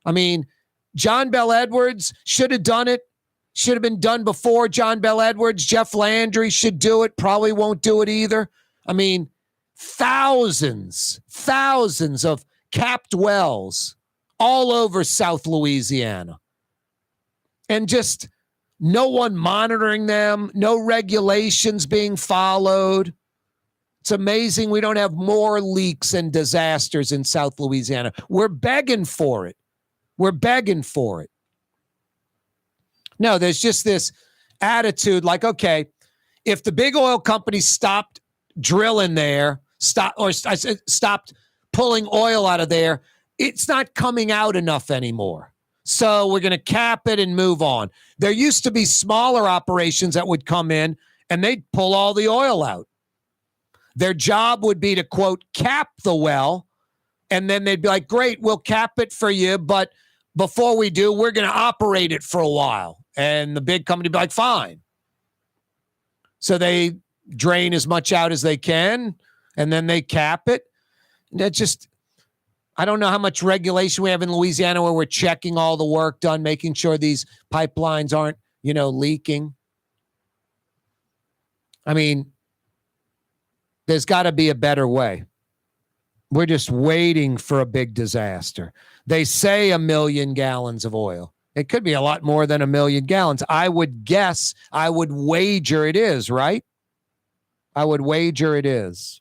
I mean, John Bell Edwards should have done it. Should have been done before John Bell Edwards. Jeff Landry should do it. Probably won't do it either. I mean, thousands of capped wells all over South Louisiana. And just no one monitoring them, no regulations being followed. It's amazing we don't have more leaks and disasters in South Louisiana. We're begging for it. We're begging for it. No, there's just this attitude like, if the big oil companies stopped drilling there, stopped pulling oil out of there, it's not coming out enough anymore. So we're going to cap it and move on. There used to be smaller operations that would come in and they'd pull all the oil out. Their job would be to, quote, cap the well, and then they'd be like, great, we'll cap it for you, but before we do, we're going to operate it for a while. And the big company would be like, fine. So they drain as much out as they can, and then they cap it. That just, I don't know how much regulation we have in Louisiana where we're checking all the work done, making sure these pipelines aren't, leaking. I mean, there's got to be a better way. We're just waiting for a big disaster. They say 1 million gallons of oil. It could be a lot more than 1 million gallons. I would wager it is, right? I would wager it is.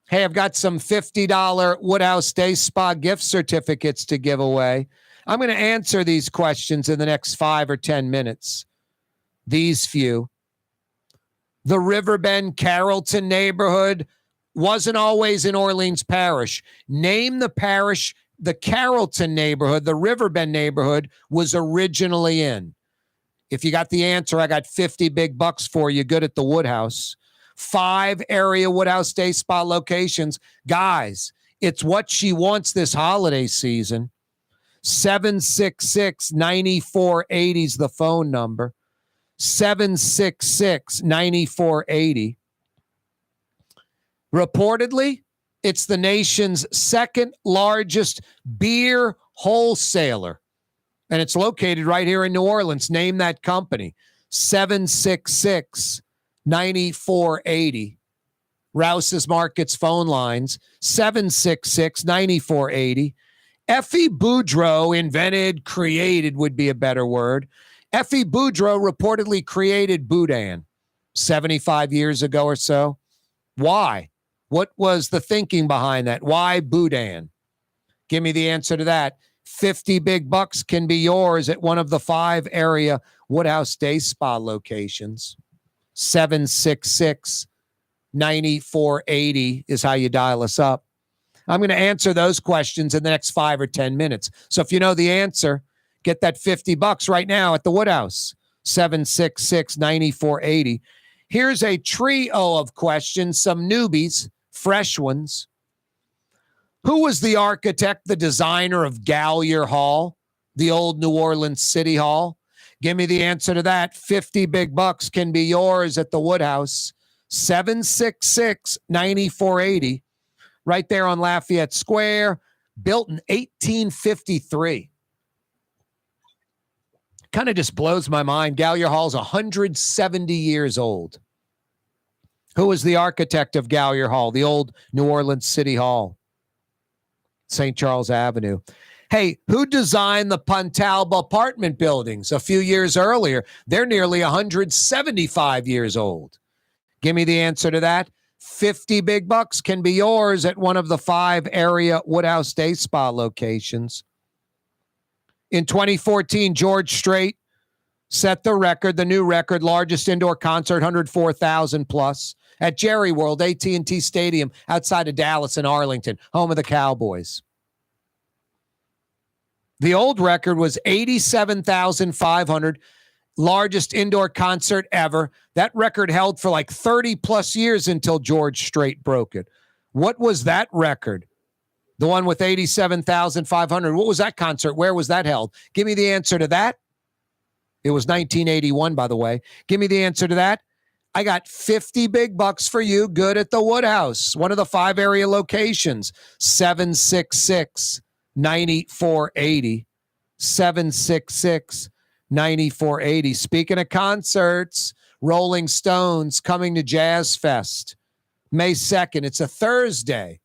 Hey, I've got some $50 Woodhouse Day Spa gift certificates to give away. I'm going to answer these questions in the next 5 or 10 minutes. These few. The Riverbend Carrollton neighborhood wasn't always in Orleans Parish. Name the parish the Carrollton neighborhood, the Riverbend neighborhood, was originally in. If you got the answer, I got 50 big bucks for you. Good at the Woodhouse. 5 area Woodhouse Day Spa locations. Guys, it's what she wants this holiday season. 766-9480 is the phone number. 766-9480. Reportedly, it's the nation's second largest beer wholesaler. And it's located right here in New Orleans. Name that company. 766-9480. Rouse's Markets phone lines. 766-9480. Effie Boudreau created would be a better word. Effie Boudreau reportedly created Boudin 75 years ago or so. Why? What was the thinking behind that? Why Boudin? Give me the answer to that. 50 big bucks can be yours at one of the 5 area Woodhouse Day Spa locations. 766-9480 is how you dial us up. I'm going to answer those questions in the next 5 or 10 minutes. So if you know the answer, get that 50 bucks right now at the Woodhouse. 766-9480. Here's a trio of questions, some newbies, fresh ones. Who was the architect, the designer of Gallier Hall, the old New Orleans City Hall? Give me the answer to that. 50 big bucks can be yours at the Woodhouse. 766-9480. Right there on Lafayette Square, built in 1853. Kind of just blows my mind. Gallier Hall's 170 years old. Who was the architect of Gallier Hall, the old New Orleans City Hall? St. Charles Avenue. Hey, who designed the Pontalba apartment buildings a few years earlier? They're nearly 175 years old. Give me the answer to that. 50 big bucks can be yours at one of the 5 area Woodhouse Day Spa locations. In 2014, George Strait set the record, the new record, largest indoor concert, 104,000 plus, at Jerry World, AT&T Stadium, outside of Dallas and Arlington, home of the Cowboys. The old record was 87,500, largest indoor concert ever. That record held for like 30 plus years until George Strait broke it. What was that record? The one with 87,500. What was that concert? Where was that held? Give me the answer to that. It was 1981, by the way. Give me the answer to that. I got 50 big bucks for you. Good at the Woodhouse, one of the 5 area locations. 766-9480. 766-9480. Speaking of concerts, Rolling Stones coming to Jazz Fest May 2nd. It's a Thursday.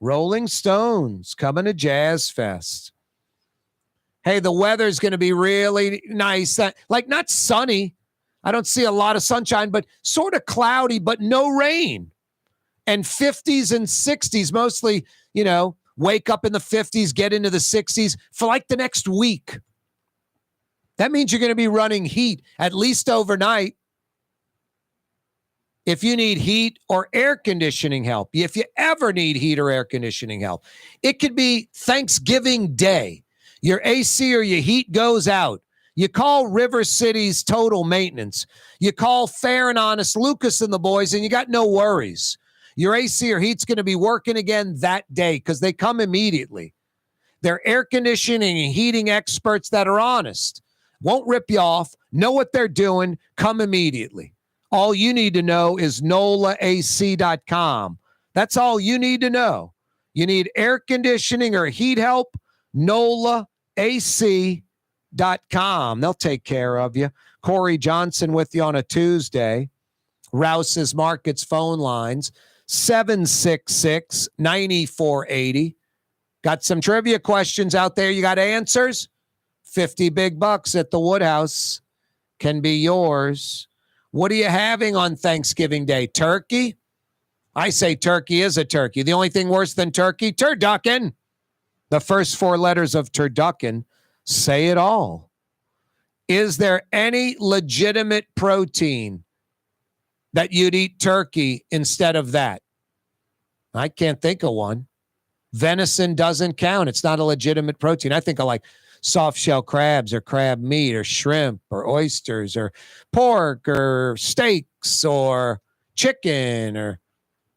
Rolling Stones coming to Jazz Fest. Hey, the weather's going to be really nice. Like not sunny. I don't see a lot of sunshine, but sort of cloudy, but no rain. And 50s and 60s, mostly, wake up in the 50s, get into the 60s for like the next week. That means you're going to be running heat at least overnight. If you need heat or air conditioning help, if you ever need heat or air conditioning help, it could be Thanksgiving Day. Your AC or your heat goes out. You call River City's Total Maintenance. You call Fair and Honest Lucas and the boys, and you got no worries. Your AC or heat's going to be working again that day because they come immediately. They're air conditioning and heating experts that are honest. Won't rip you off. Know what they're doing. Come immediately. All you need to know is NOLAAC.com. That's all you need to know. You need air conditioning or heat help? NOLAAC.com. They'll take care of you. Corey Johnson with you on a Tuesday. Rouse's Markets phone lines, 766-9480. Got some trivia questions out there. You got answers? 50 big bucks at the Woodhouse can be yours. What are you having on Thanksgiving Day? Turkey? I say turkey is a turkey. The only thing worse than turkey? Turducken. The first 4 letters of turducken say it all. Is there any legitimate protein that you'd eat turkey instead of that? I can't think of one. Venison doesn't count. It's not a legitimate protein. I think of like soft shell crabs or crab meat or shrimp or oysters or pork or steaks or chicken or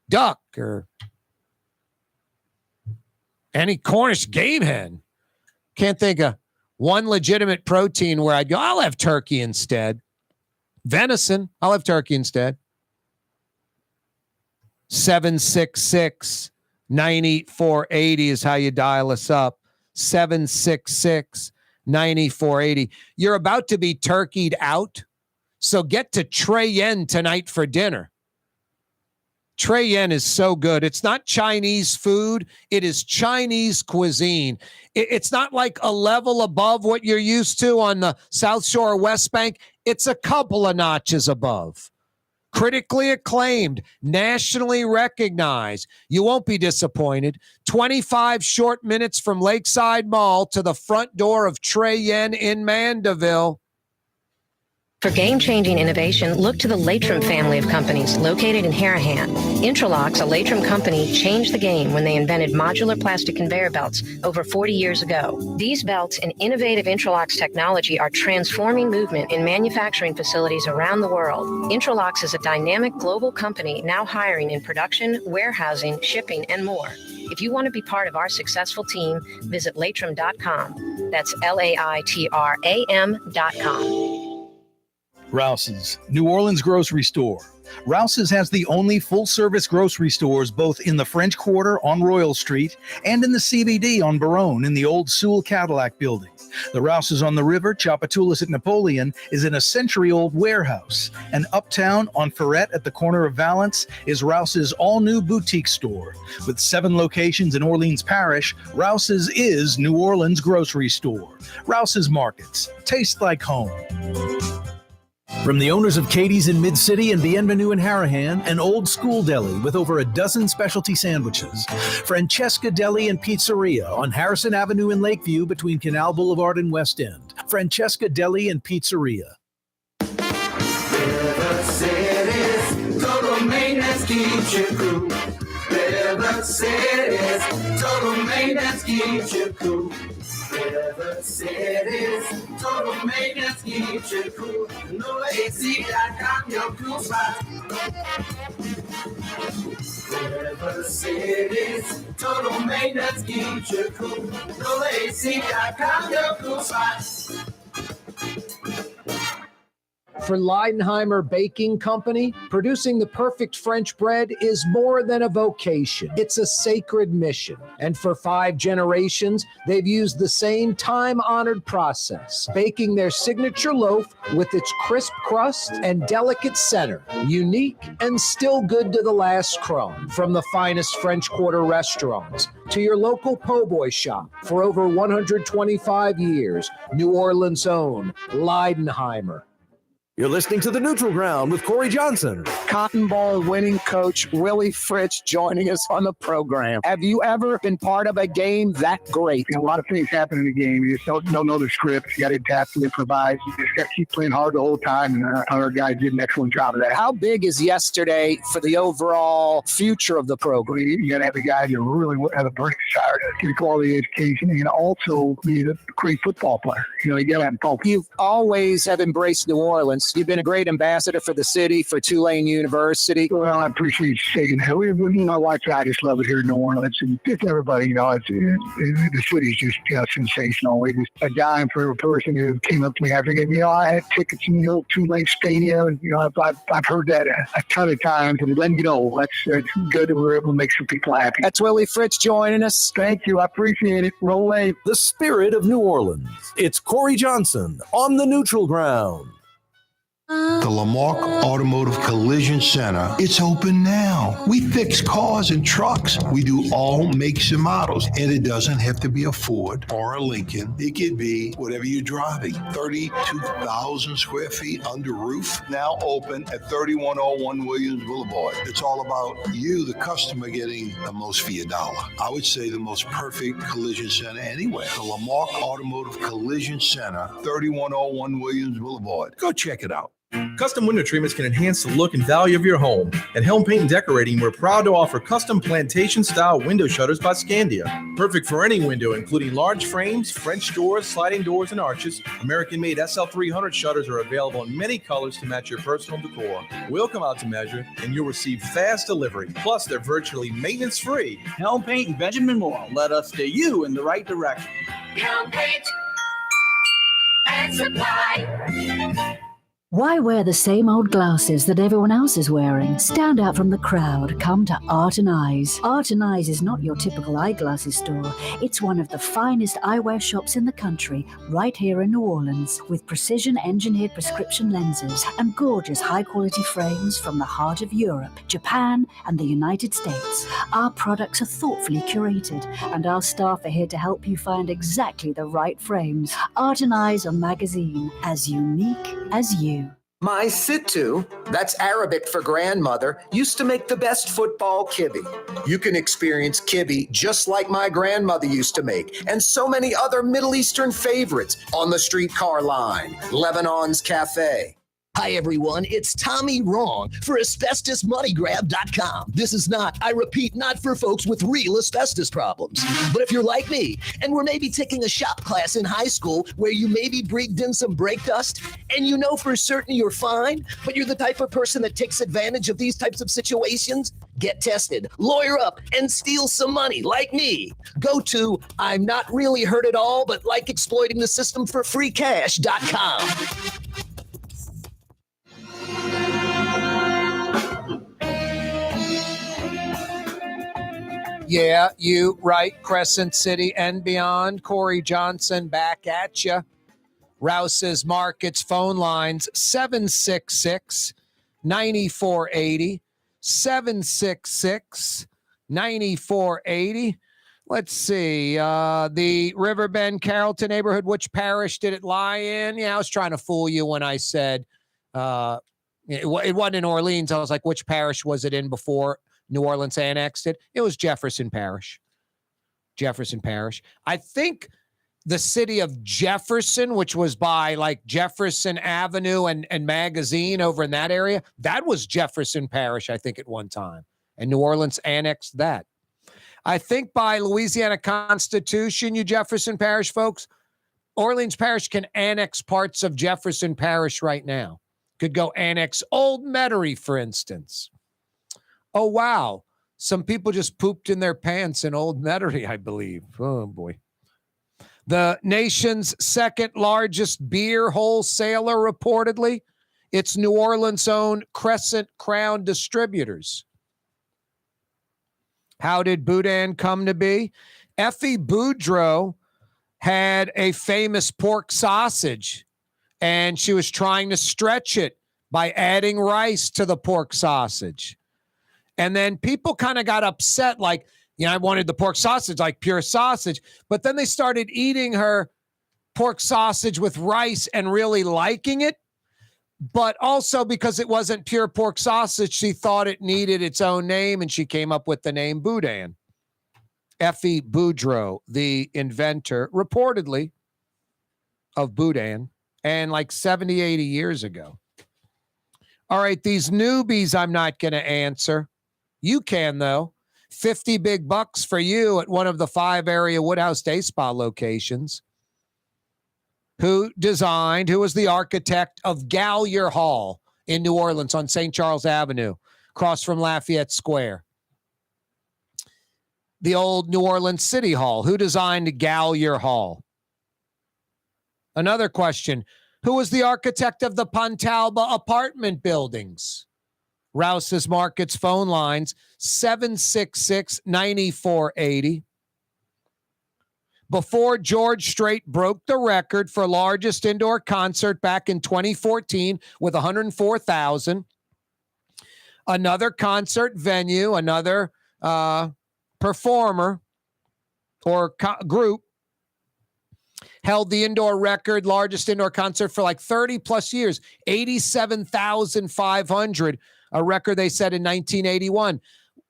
duck or any Cornish game hen. Can't think of one legitimate protein where I'd go, I'll have turkey instead. Venison, I'll have turkey instead. 766-9480 is how you dial us up. 766-9480. You're about to be turkeyed out, so get to Trey Yen tonight for dinner. Trey Yen is so good. It's not Chinese food. It is Chinese cuisine. It's not like a level above what you're used to on the South Shore or West Bank. It's a couple of notches above. Critically acclaimed, nationally recognized. You won't be disappointed. 25 short minutes from Lakeside Mall to the front door of Trey Yen in Mandeville. For game-changing innovation, look to the Latrim family of companies located in Harahan. Intralox, a Latrim company, changed the game when they invented modular plastic conveyor belts over 40 years ago. These belts and innovative Intralox technology are transforming movement in manufacturing facilities around the world. Intralox is a dynamic global company now hiring in production, warehousing, shipping, and more. If you want to be part of our successful team, visit Latrim.com. That's LAITRAM.com. Rouse's, New Orleans grocery store. Rouse's has the only full-service grocery stores both in the French Quarter on Royal Street and in the CBD on Baronne in the old Sewell Cadillac building. The Rouse's on the river, Tchoupitoulas at Napoleon, is in a century-old warehouse. And uptown on Ferret at the corner of Valence is Rouse's all-new boutique store. With 7 locations in Orleans Parish, Rouse's is New Orleans grocery store. Rouse's Markets. Taste like home. From the owners of Katie's in Mid-City and Bienvenue in Harahan, an old school deli with over a dozen specialty sandwiches. Francesca Deli and Pizzeria on Harrison Avenue in Lakeview between Canal Boulevard and West End. Francesca Deli and Pizzeria. River City's total maintenance keeps you cool. River City's total maintenance keeps you cool. River City's total maintenance keeps you cool. NoAC.com, your cool spot. River City's total maintenance keeps you cool. NoAC.com, your cool spot. For Leidenheimer Baking Company, producing the perfect French bread is more than a vocation. It's a sacred mission. And for 5 generations, they've used the same time-honored process, baking their signature loaf with its crisp crust and delicate center, unique and still good to the last crumb. From the finest French Quarter restaurants to your local po' boy shop, for over 125 years, New Orleans' own Leidenheimer. You're listening to The Neutral Ground with Corey Johnson. Cotton Bowl winning coach Willie Fritz joining us on the program. Have you ever been part of a game that great? A lot of things happen in the game. You just don't know the script. You got to adapt and improvise. You just got to keep playing hard the whole time, and our guys did an excellent job of that. How big is yesterday for the overall future of the program? You got to have a guy that really have a burning desire to get quality education and also be a great football player. You got to have both. You've always have embraced New Orleans. You've been a great ambassador for the city, for Tulane University. Well, I appreciate you saying that. My wife and I just love it here in New Orleans. And just everybody, the city's just sensational. It was a dime for a person who came up to me after the game. I had tickets in the Tulane Stadium. And, I've heard that a ton of times. And letting you know, that's good that we're able to make some people happy. That's Willie Fritz joining us. Thank you. I appreciate it. Roll wave. The spirit of New Orleans. It's Corey Johnson on The Neutral Ground. The Lamarck Automotive Collision Center, it's open now. We fix cars and trucks. We do all makes and models. And it doesn't have to be a Ford or a Lincoln. It could be whatever you're driving. 32,000 square feet under roof, now open at 3101 Williams Boulevard. It's all about you, the customer, getting the most for your dollar. I would say the most perfect collision center anywhere. The Lamarck Automotive Collision Center, 3101 Williams Boulevard. Go check it out. Custom window treatments can enhance the look and value of your home. At Helm Paint and Decorating, we're proud to offer custom plantation-style window shutters by Scandia. Perfect for any window, including large frames, French doors, sliding doors, and arches. American-made SL300 shutters are available in many colors to match your personal decor. We'll come out to measure, and you'll receive fast delivery. Plus, they're virtually maintenance-free. Helm Paint and Benjamin Moore led us to you in the right direction. Helm Paint and Supply. Why wear the same old glasses that everyone else is wearing? Stand out from the crowd. Come to Art and Eyes. Art and Eyes is not your typical eyeglasses store. It's one of the finest eyewear shops in the country, right here in New Orleans, with precision-engineered prescription lenses and gorgeous high-quality frames from the heart of Europe, Japan, and the United States. Our products are thoughtfully curated, and our staff are here to help you find exactly the right frames. Art and Eyes are magazine, as unique as you. My Sittu, that's Arabic for grandmother, used to make the best football kibbe. You can experience kibbe just like my grandmother used to make, and so many other Middle Eastern favorites on the streetcar line, Lebanon's Cafe. Hi, everyone. It's Tommy Wrong for AsbestosMoneyGrab.com. This is not, I repeat, not for folks with real asbestos problems. But if you're like me and were maybe taking a shop class in high school where you maybe breathed in some brake dust and you know for certain you're fine, but you're the type of person that takes advantage of these types of situations, get tested, lawyer up, and steal some money like me. Go to I'm not really hurt at all, but like exploiting the system for free cash.com. Yeah, you right. Crescent City and beyond. Corey Johnson back at you. Rouse's Markets phone lines 766-9480. 766-9480. Let's see. The Riverbend Carrollton neighborhood, which parish did it lie in? Yeah, I was trying to fool you when I said it wasn't in Orleans. I was like, which parish was it in before New Orleans annexed it? It was Jefferson Parish. Jefferson Parish. I think the city of Jefferson, which was by like Jefferson Avenue and Magazine over in that area, that was Jefferson Parish, I think, at one time. And New Orleans annexed that. I think by Louisiana Constitution, you Jefferson Parish folks, Orleans Parish can annex parts of Jefferson Parish right now. Could go annex Old Metairie, for instance. Oh, wow. Some people just pooped in their pants in Old Metairie, I believe. Oh, boy. The nation's second largest beer wholesaler, reportedly. It's New Orleans' own Crescent Crown Distributors. How did Boudin come to be? Effie Boudreaux had a famous pork sausage, and she was trying to stretch it by adding rice to the pork sausage. And then people kind of got upset, like, I wanted the pork sausage, like pure sausage. But then they started eating her pork sausage with rice and really liking it. But also because it wasn't pure pork sausage, she thought it needed its own name, and she came up with the name Boudin. Effie Boudreaux, the inventor, reportedly, of Boudin, and like 70, 80 years ago. All right, these newbies I'm not going to answer. You can, though. 50 big bucks for you at one of the 5 area Woodhouse Day Spa locations. Who was the architect of Gallier Hall in New Orleans on St. Charles Avenue, across from Lafayette Square? The old New Orleans City Hall. Who designed Gallier Hall? Another question. Who was the architect of the Pontalba apartment buildings? Rouse's Markets phone lines 766-9480. Before George Strait broke the record for largest indoor concert back in 2014 with 104,000, another concert venue, another performer or group held the indoor record, largest indoor concert for like 30 plus years, 87,500. A record they set in 1981.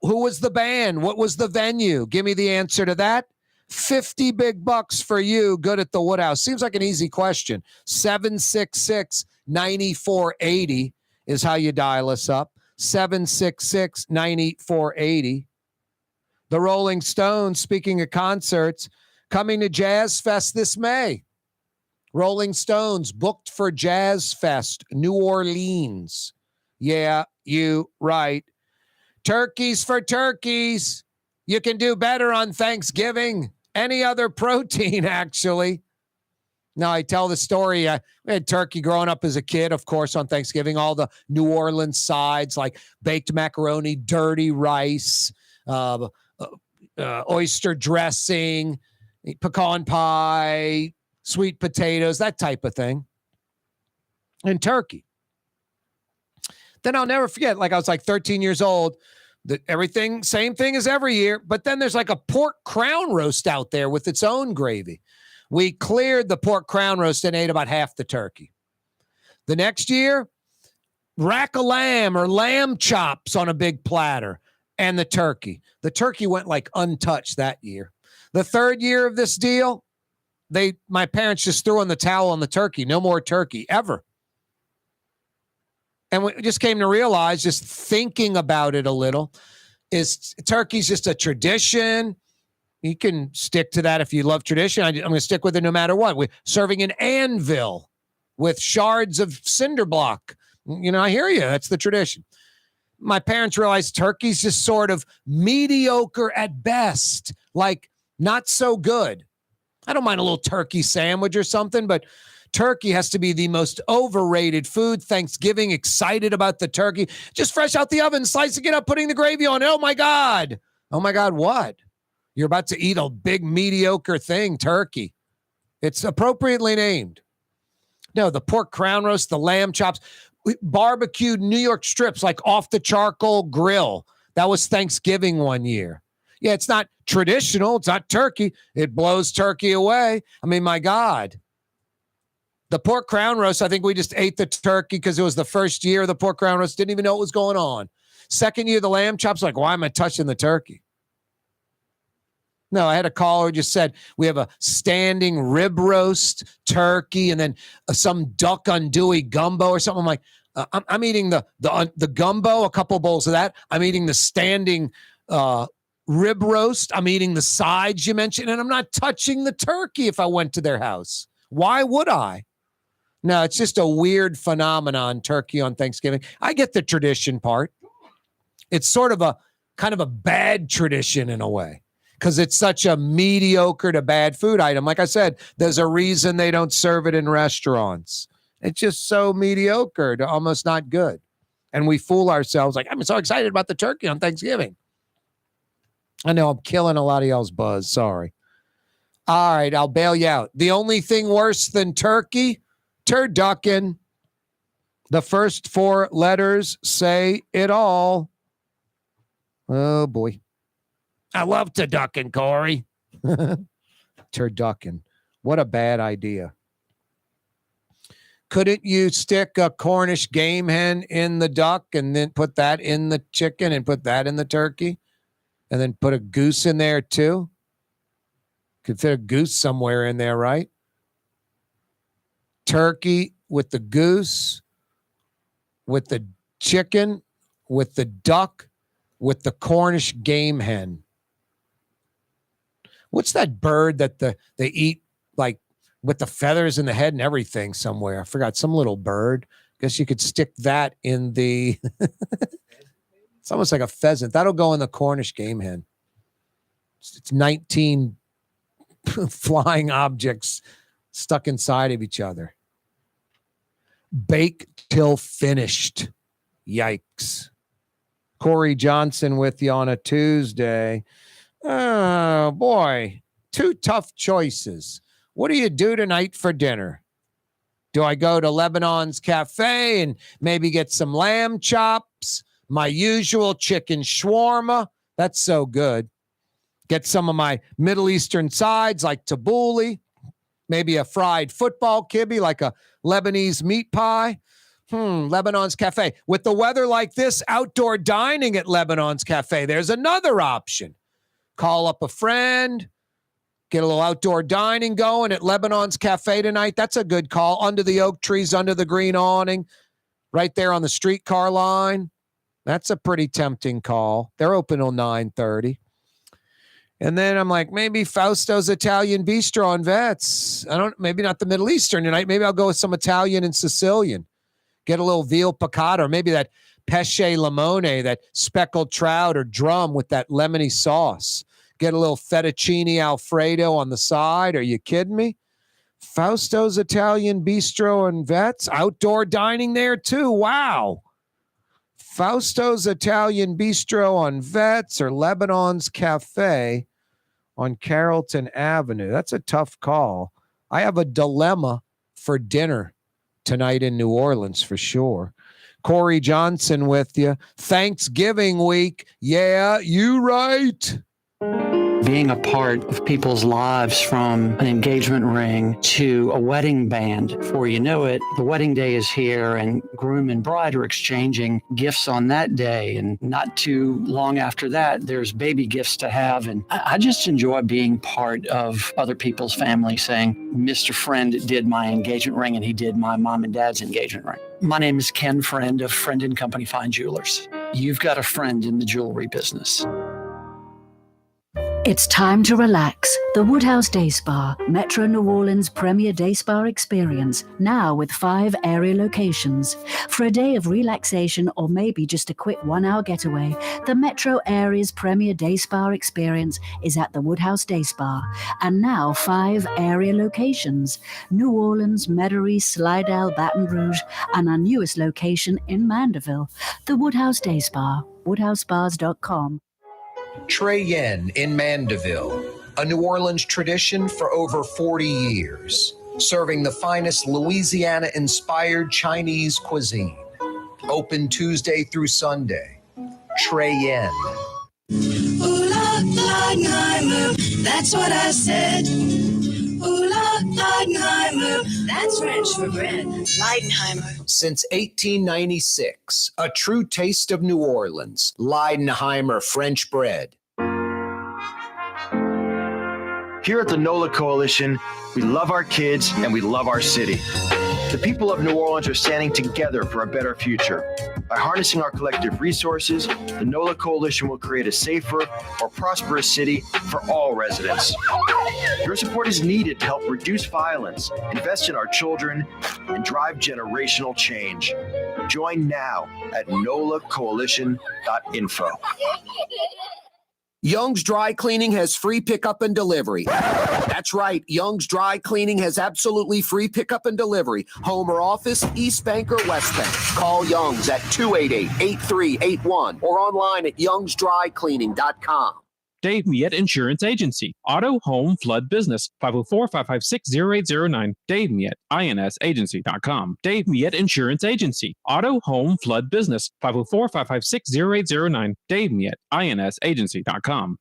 Who was the band? What was the venue? Give me the answer to that. 50 big bucks for you. Good at the Woodhouse. Seems like an easy question. 766-9480 is how you dial us up. 766-9480. The Rolling Stones, speaking of concerts, coming to Jazz Fest this May. Rolling Stones booked for Jazz Fest, New Orleans. Yeah, you right. Turkeys for turkeys. You can do better on Thanksgiving. Any other protein, actually. Now, I tell the story. We had turkey growing up as a kid, of course, on Thanksgiving. All the New Orleans sides like baked macaroni, dirty rice, oyster dressing, pecan pie, sweet potatoes, that type of thing, and turkey. Then I'll never forget, like I was like 13 years old, everything, same thing as every year, but then there's like a pork crown roast out there with its own gravy. We cleared the pork crown roast and ate about half the turkey. The next year, rack of lamb or lamb chops on a big platter and the turkey. The turkey went like untouched that year. The third year of this deal, my parents just threw in the towel on the turkey. No more turkey ever. And we just came to realize, just thinking about it a little, is turkey's just a tradition. You can stick to that if you love tradition. I'm going to stick with it no matter what. We're serving an anvil with shards of cinder block. I hear you. That's the tradition. My parents realized turkey's just sort of mediocre at best, like not so good. I don't mind a little turkey sandwich or something, but turkey has to be the most overrated food. Thanksgiving, excited about the turkey. Just fresh out the oven, slicing it up, putting the gravy on. Oh, my God. Oh, my God, what? You're about to eat a big mediocre thing, turkey. It's appropriately named. No, the pork crown roast, the lamb chops, barbecued New York strips like off the charcoal grill. That was Thanksgiving one year. Yeah, it's not traditional. It's not turkey. It blows turkey away. I mean, my God. The pork crown roast, I think we just ate the turkey because it was the first year of the pork crown roast. Didn't even know what was going on. Second year, the lamb chops, like, why am I touching the turkey? No, I had a caller who just said we have a standing rib roast, turkey, and then some duck andouille gumbo or something. I'm like, I'm eating the gumbo, a couple bowls of that. I'm eating the standing rib roast. I'm eating the sides you mentioned, and I'm not touching the turkey if I went to their house. Why would I? No, it's just a weird phenomenon, turkey on Thanksgiving. I get the tradition part. It's sort of a kind of a bad tradition in a way, because it's such a mediocre to bad food item. Like I said, there's a reason they don't serve it in restaurants. It's just so mediocre to almost not good. And we fool ourselves like, I'm so excited about the turkey on Thanksgiving. I know I'm killing a lot of y'all's buzz. Sorry. All right, I'll bail you out. The only thing worse than turkey, turducken. The first four letters say it all. Oh, boy. I love turducken, Corey. Turducken. What a bad idea. Couldn't you stick a Cornish game hen in the duck and then put that in the chicken and put that in the turkey? And then put a goose in there too? Could fit a goose somewhere in there, right? Turkey with the goose, with the chicken, with the duck, with the Cornish game hen. What's that bird that they eat like with the feathers in the head and everything somewhere? I forgot, some little bird. Guess you could stick that in the... It's almost like a pheasant. That'll go in the Cornish game hen. It's 19 flying objects stuck inside of each other. Bake till finished. Yikes. Corey Johnson with you on a Tuesday. Oh, boy. Two tough choices. What do you do tonight for dinner? Do I go to Lebanon's Cafe and maybe get some lamb chops? My usual chicken shawarma. That's so good. Get some of my Middle Eastern sides like tabbouleh. Maybe a fried football kibbe like a Lebanese meat pie. Lebanon's Cafe. With the weather like this, outdoor dining at Lebanon's Cafe. There's another option. Call up a friend. Get a little outdoor dining going at Lebanon's Cafe tonight. That's a good call. Under the oak trees, under the green awning. Right there on the streetcar line. That's a pretty tempting call. They're open till 9:30. And then I'm like, maybe Fausto's Italian Bistro on Vets. Maybe not the Middle Eastern tonight. Maybe I'll go with some Italian and Sicilian. Get a little veal piccata, or maybe that pesce limone, that speckled trout or drum with that lemony sauce. Get a little fettuccine Alfredo on the side. Are you kidding me? Fausto's Italian Bistro and Vets, outdoor dining there too. Wow. Fausto's Italian Bistro on Vets or Lebanon's Cafe on Carrollton Avenue. That's a tough call. I have a dilemma for dinner tonight in New Orleans for sure. Corey Johnson with you. Thanksgiving week. Yeah, you right. Being a part of people's lives, from an engagement ring to a wedding band. Before you know it, the wedding day is here and groom and bride are exchanging gifts on that day. And not too long after that, there's baby gifts to have. And I just enjoy being part of other people's family, saying, Mr. Friend did my engagement ring and he did my mom and dad's engagement ring. My name is Ken Friend of Friend & Company Fine Jewelers. You've got a friend in the jewelry business. It's time to relax. The Woodhouse Day Spa, Metro New Orleans' premier day spa experience, now with 5 area locations. For a day of relaxation or maybe just a quick 1-hour getaway, the Metro area's premier day spa experience is at the Woodhouse Day Spa. And now 5 area locations: New Orleans, Metairie, Slidell, Baton Rouge, and our newest location in Mandeville. The Woodhouse Day Spa, woodhousespas.com. Trey Yen in Mandeville, a New Orleans tradition for over 40 years, serving the finest Louisiana-inspired Chinese cuisine. Open Tuesday through Sunday. Trey Yen. Ooh, Leidenheimer, that's what I said. Ooh, Leidenheimer, that's French for bread. Leidenheimer. Since 1896, a true taste of New Orleans. Leidenheimer French bread. Here at the NOLA Coalition, we love our kids and we love our city. The people of New Orleans are standing together for a better future. By harnessing our collective resources, the NOLA Coalition will create a safer, more prosperous city for all residents. Your support is needed to help reduce violence, invest in our children, and drive generational change. Join now at nolacoalition.info. Young's Dry Cleaning has free pickup and delivery. That's right. Young's Dry Cleaning has absolutely free pickup and delivery. Home or office, East Bank or West Bank. Call Young's at 288-8381 or online at youngsdrycleaning.com. Dave Miette Insurance Agency. Auto, home, flood, business. 504-556-0809. Dave Miette, INSagency.com. Dave Miette Insurance Agency. Auto, home, flood, business. 504-556-0809. Dave Miette, INSagency.com.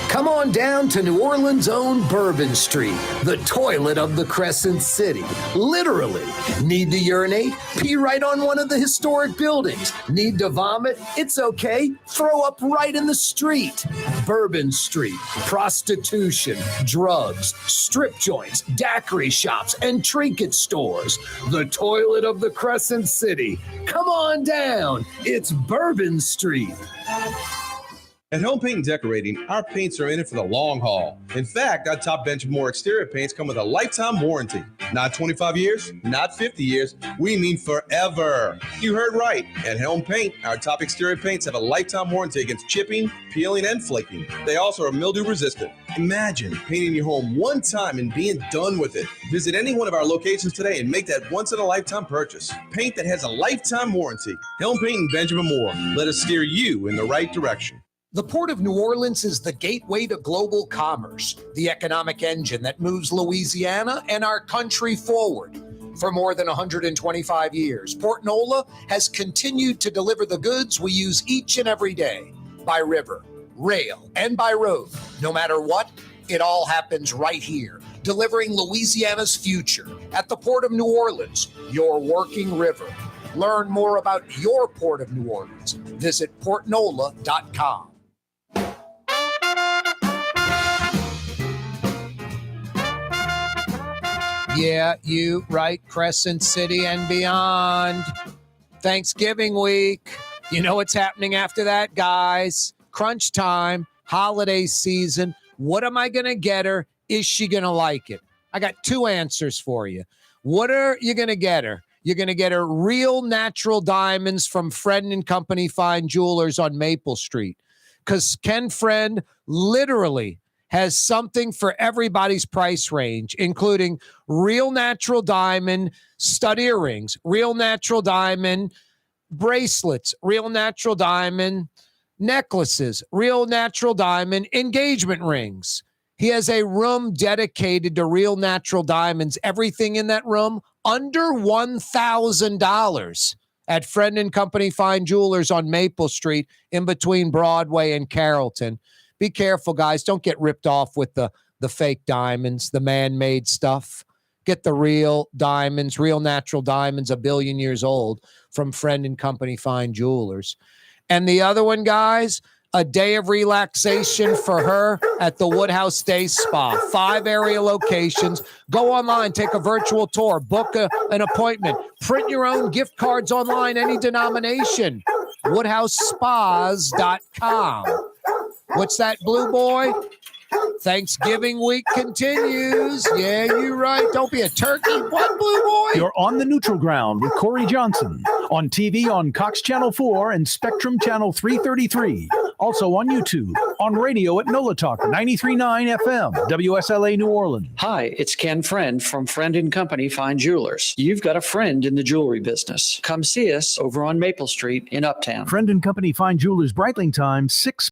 Come on down to New Orleans' own Bourbon Street, the toilet of the Crescent City. Literally. Need to urinate? Pee right on one of the historic buildings. Need to vomit? It's okay. Throw up right in the street. Bourbon Street. Prostitution, drugs, strip joints, daiquiri shops, and trinket stores. The toilet of the Crescent City. Come on down. It's Bourbon Street. At Home Paint and Decorating, our paints are in it for the long haul. In fact, our Top Benchmore exterior paints come with a lifetime warranty. Not 25 years, not 50 years, we mean forever. You heard right. At Helm Paint, our top exterior paints have a lifetime warranty against chipping, peeling, and flaking. They also are mildew resistant. Imagine painting your home one time and being done with it. Visit any one of our locations today and make that once-in-a-lifetime purchase. Paint that has a lifetime warranty. Helm Paint and Benjamin Moore. Let us steer you in the right direction. The Port of New Orleans is the gateway to global commerce, the economic engine that moves Louisiana and our country forward. For more than 125 years, Port Nola has continued to deliver the goods we use each and every day, by river, rail, and by road. No matter what, it all happens right here, delivering Louisiana's future at the Port of New Orleans, your working river. Learn more about your Port of New Orleans. Visit portnola.com. Yeah, you right, Crescent City and beyond. Thanksgiving week. You know what's happening after that, guys? Crunch time, holiday season. What am I going to get her? Is she going to like it? I got 2 answers for you. What are you going to get her? You're going to get her real natural diamonds from Friend & Company Fine Jewelers on Maple Street. Because Ken Friend literally has something for everybody's price range, including real natural diamond stud earrings, real natural diamond bracelets, real natural diamond necklaces, real natural diamond engagement rings. He has a room dedicated to real natural diamonds. Everything in that room under $1,000 at Friend and Company Fine Jewelers on Maple Street in between Broadway and Carrollton. Be careful, guys. Don't get ripped off with the fake diamonds, the man-made stuff. Get the real diamonds, real natural diamonds, 1 billion years old from Friend and Company Fine Jewelers. And the other one, guys, a day of relaxation for her at the Woodhouse Day Spa. 5 area locations. Go online, take a virtual tour, book an appointment, print your own gift cards online, any denomination. WoodhouseSpas.com. What's that, Blue Boy? Thanksgiving week continues. Yeah, you're right. Don't be a turkey. What, Blue Boy? You're on the neutral ground with Corey Johnson. On TV on Cox Channel 4 and Spectrum Channel 333. Also on YouTube. On radio at NOLA Talk 93.9 FM, WSLA New Orleans. Hi, it's Ken Friend from Friend and Company Fine Jewelers. You've got a friend in the jewelry business. Come see us over on Maple Street in Uptown. Friend and Company Fine Jewelers, Breitling time, 6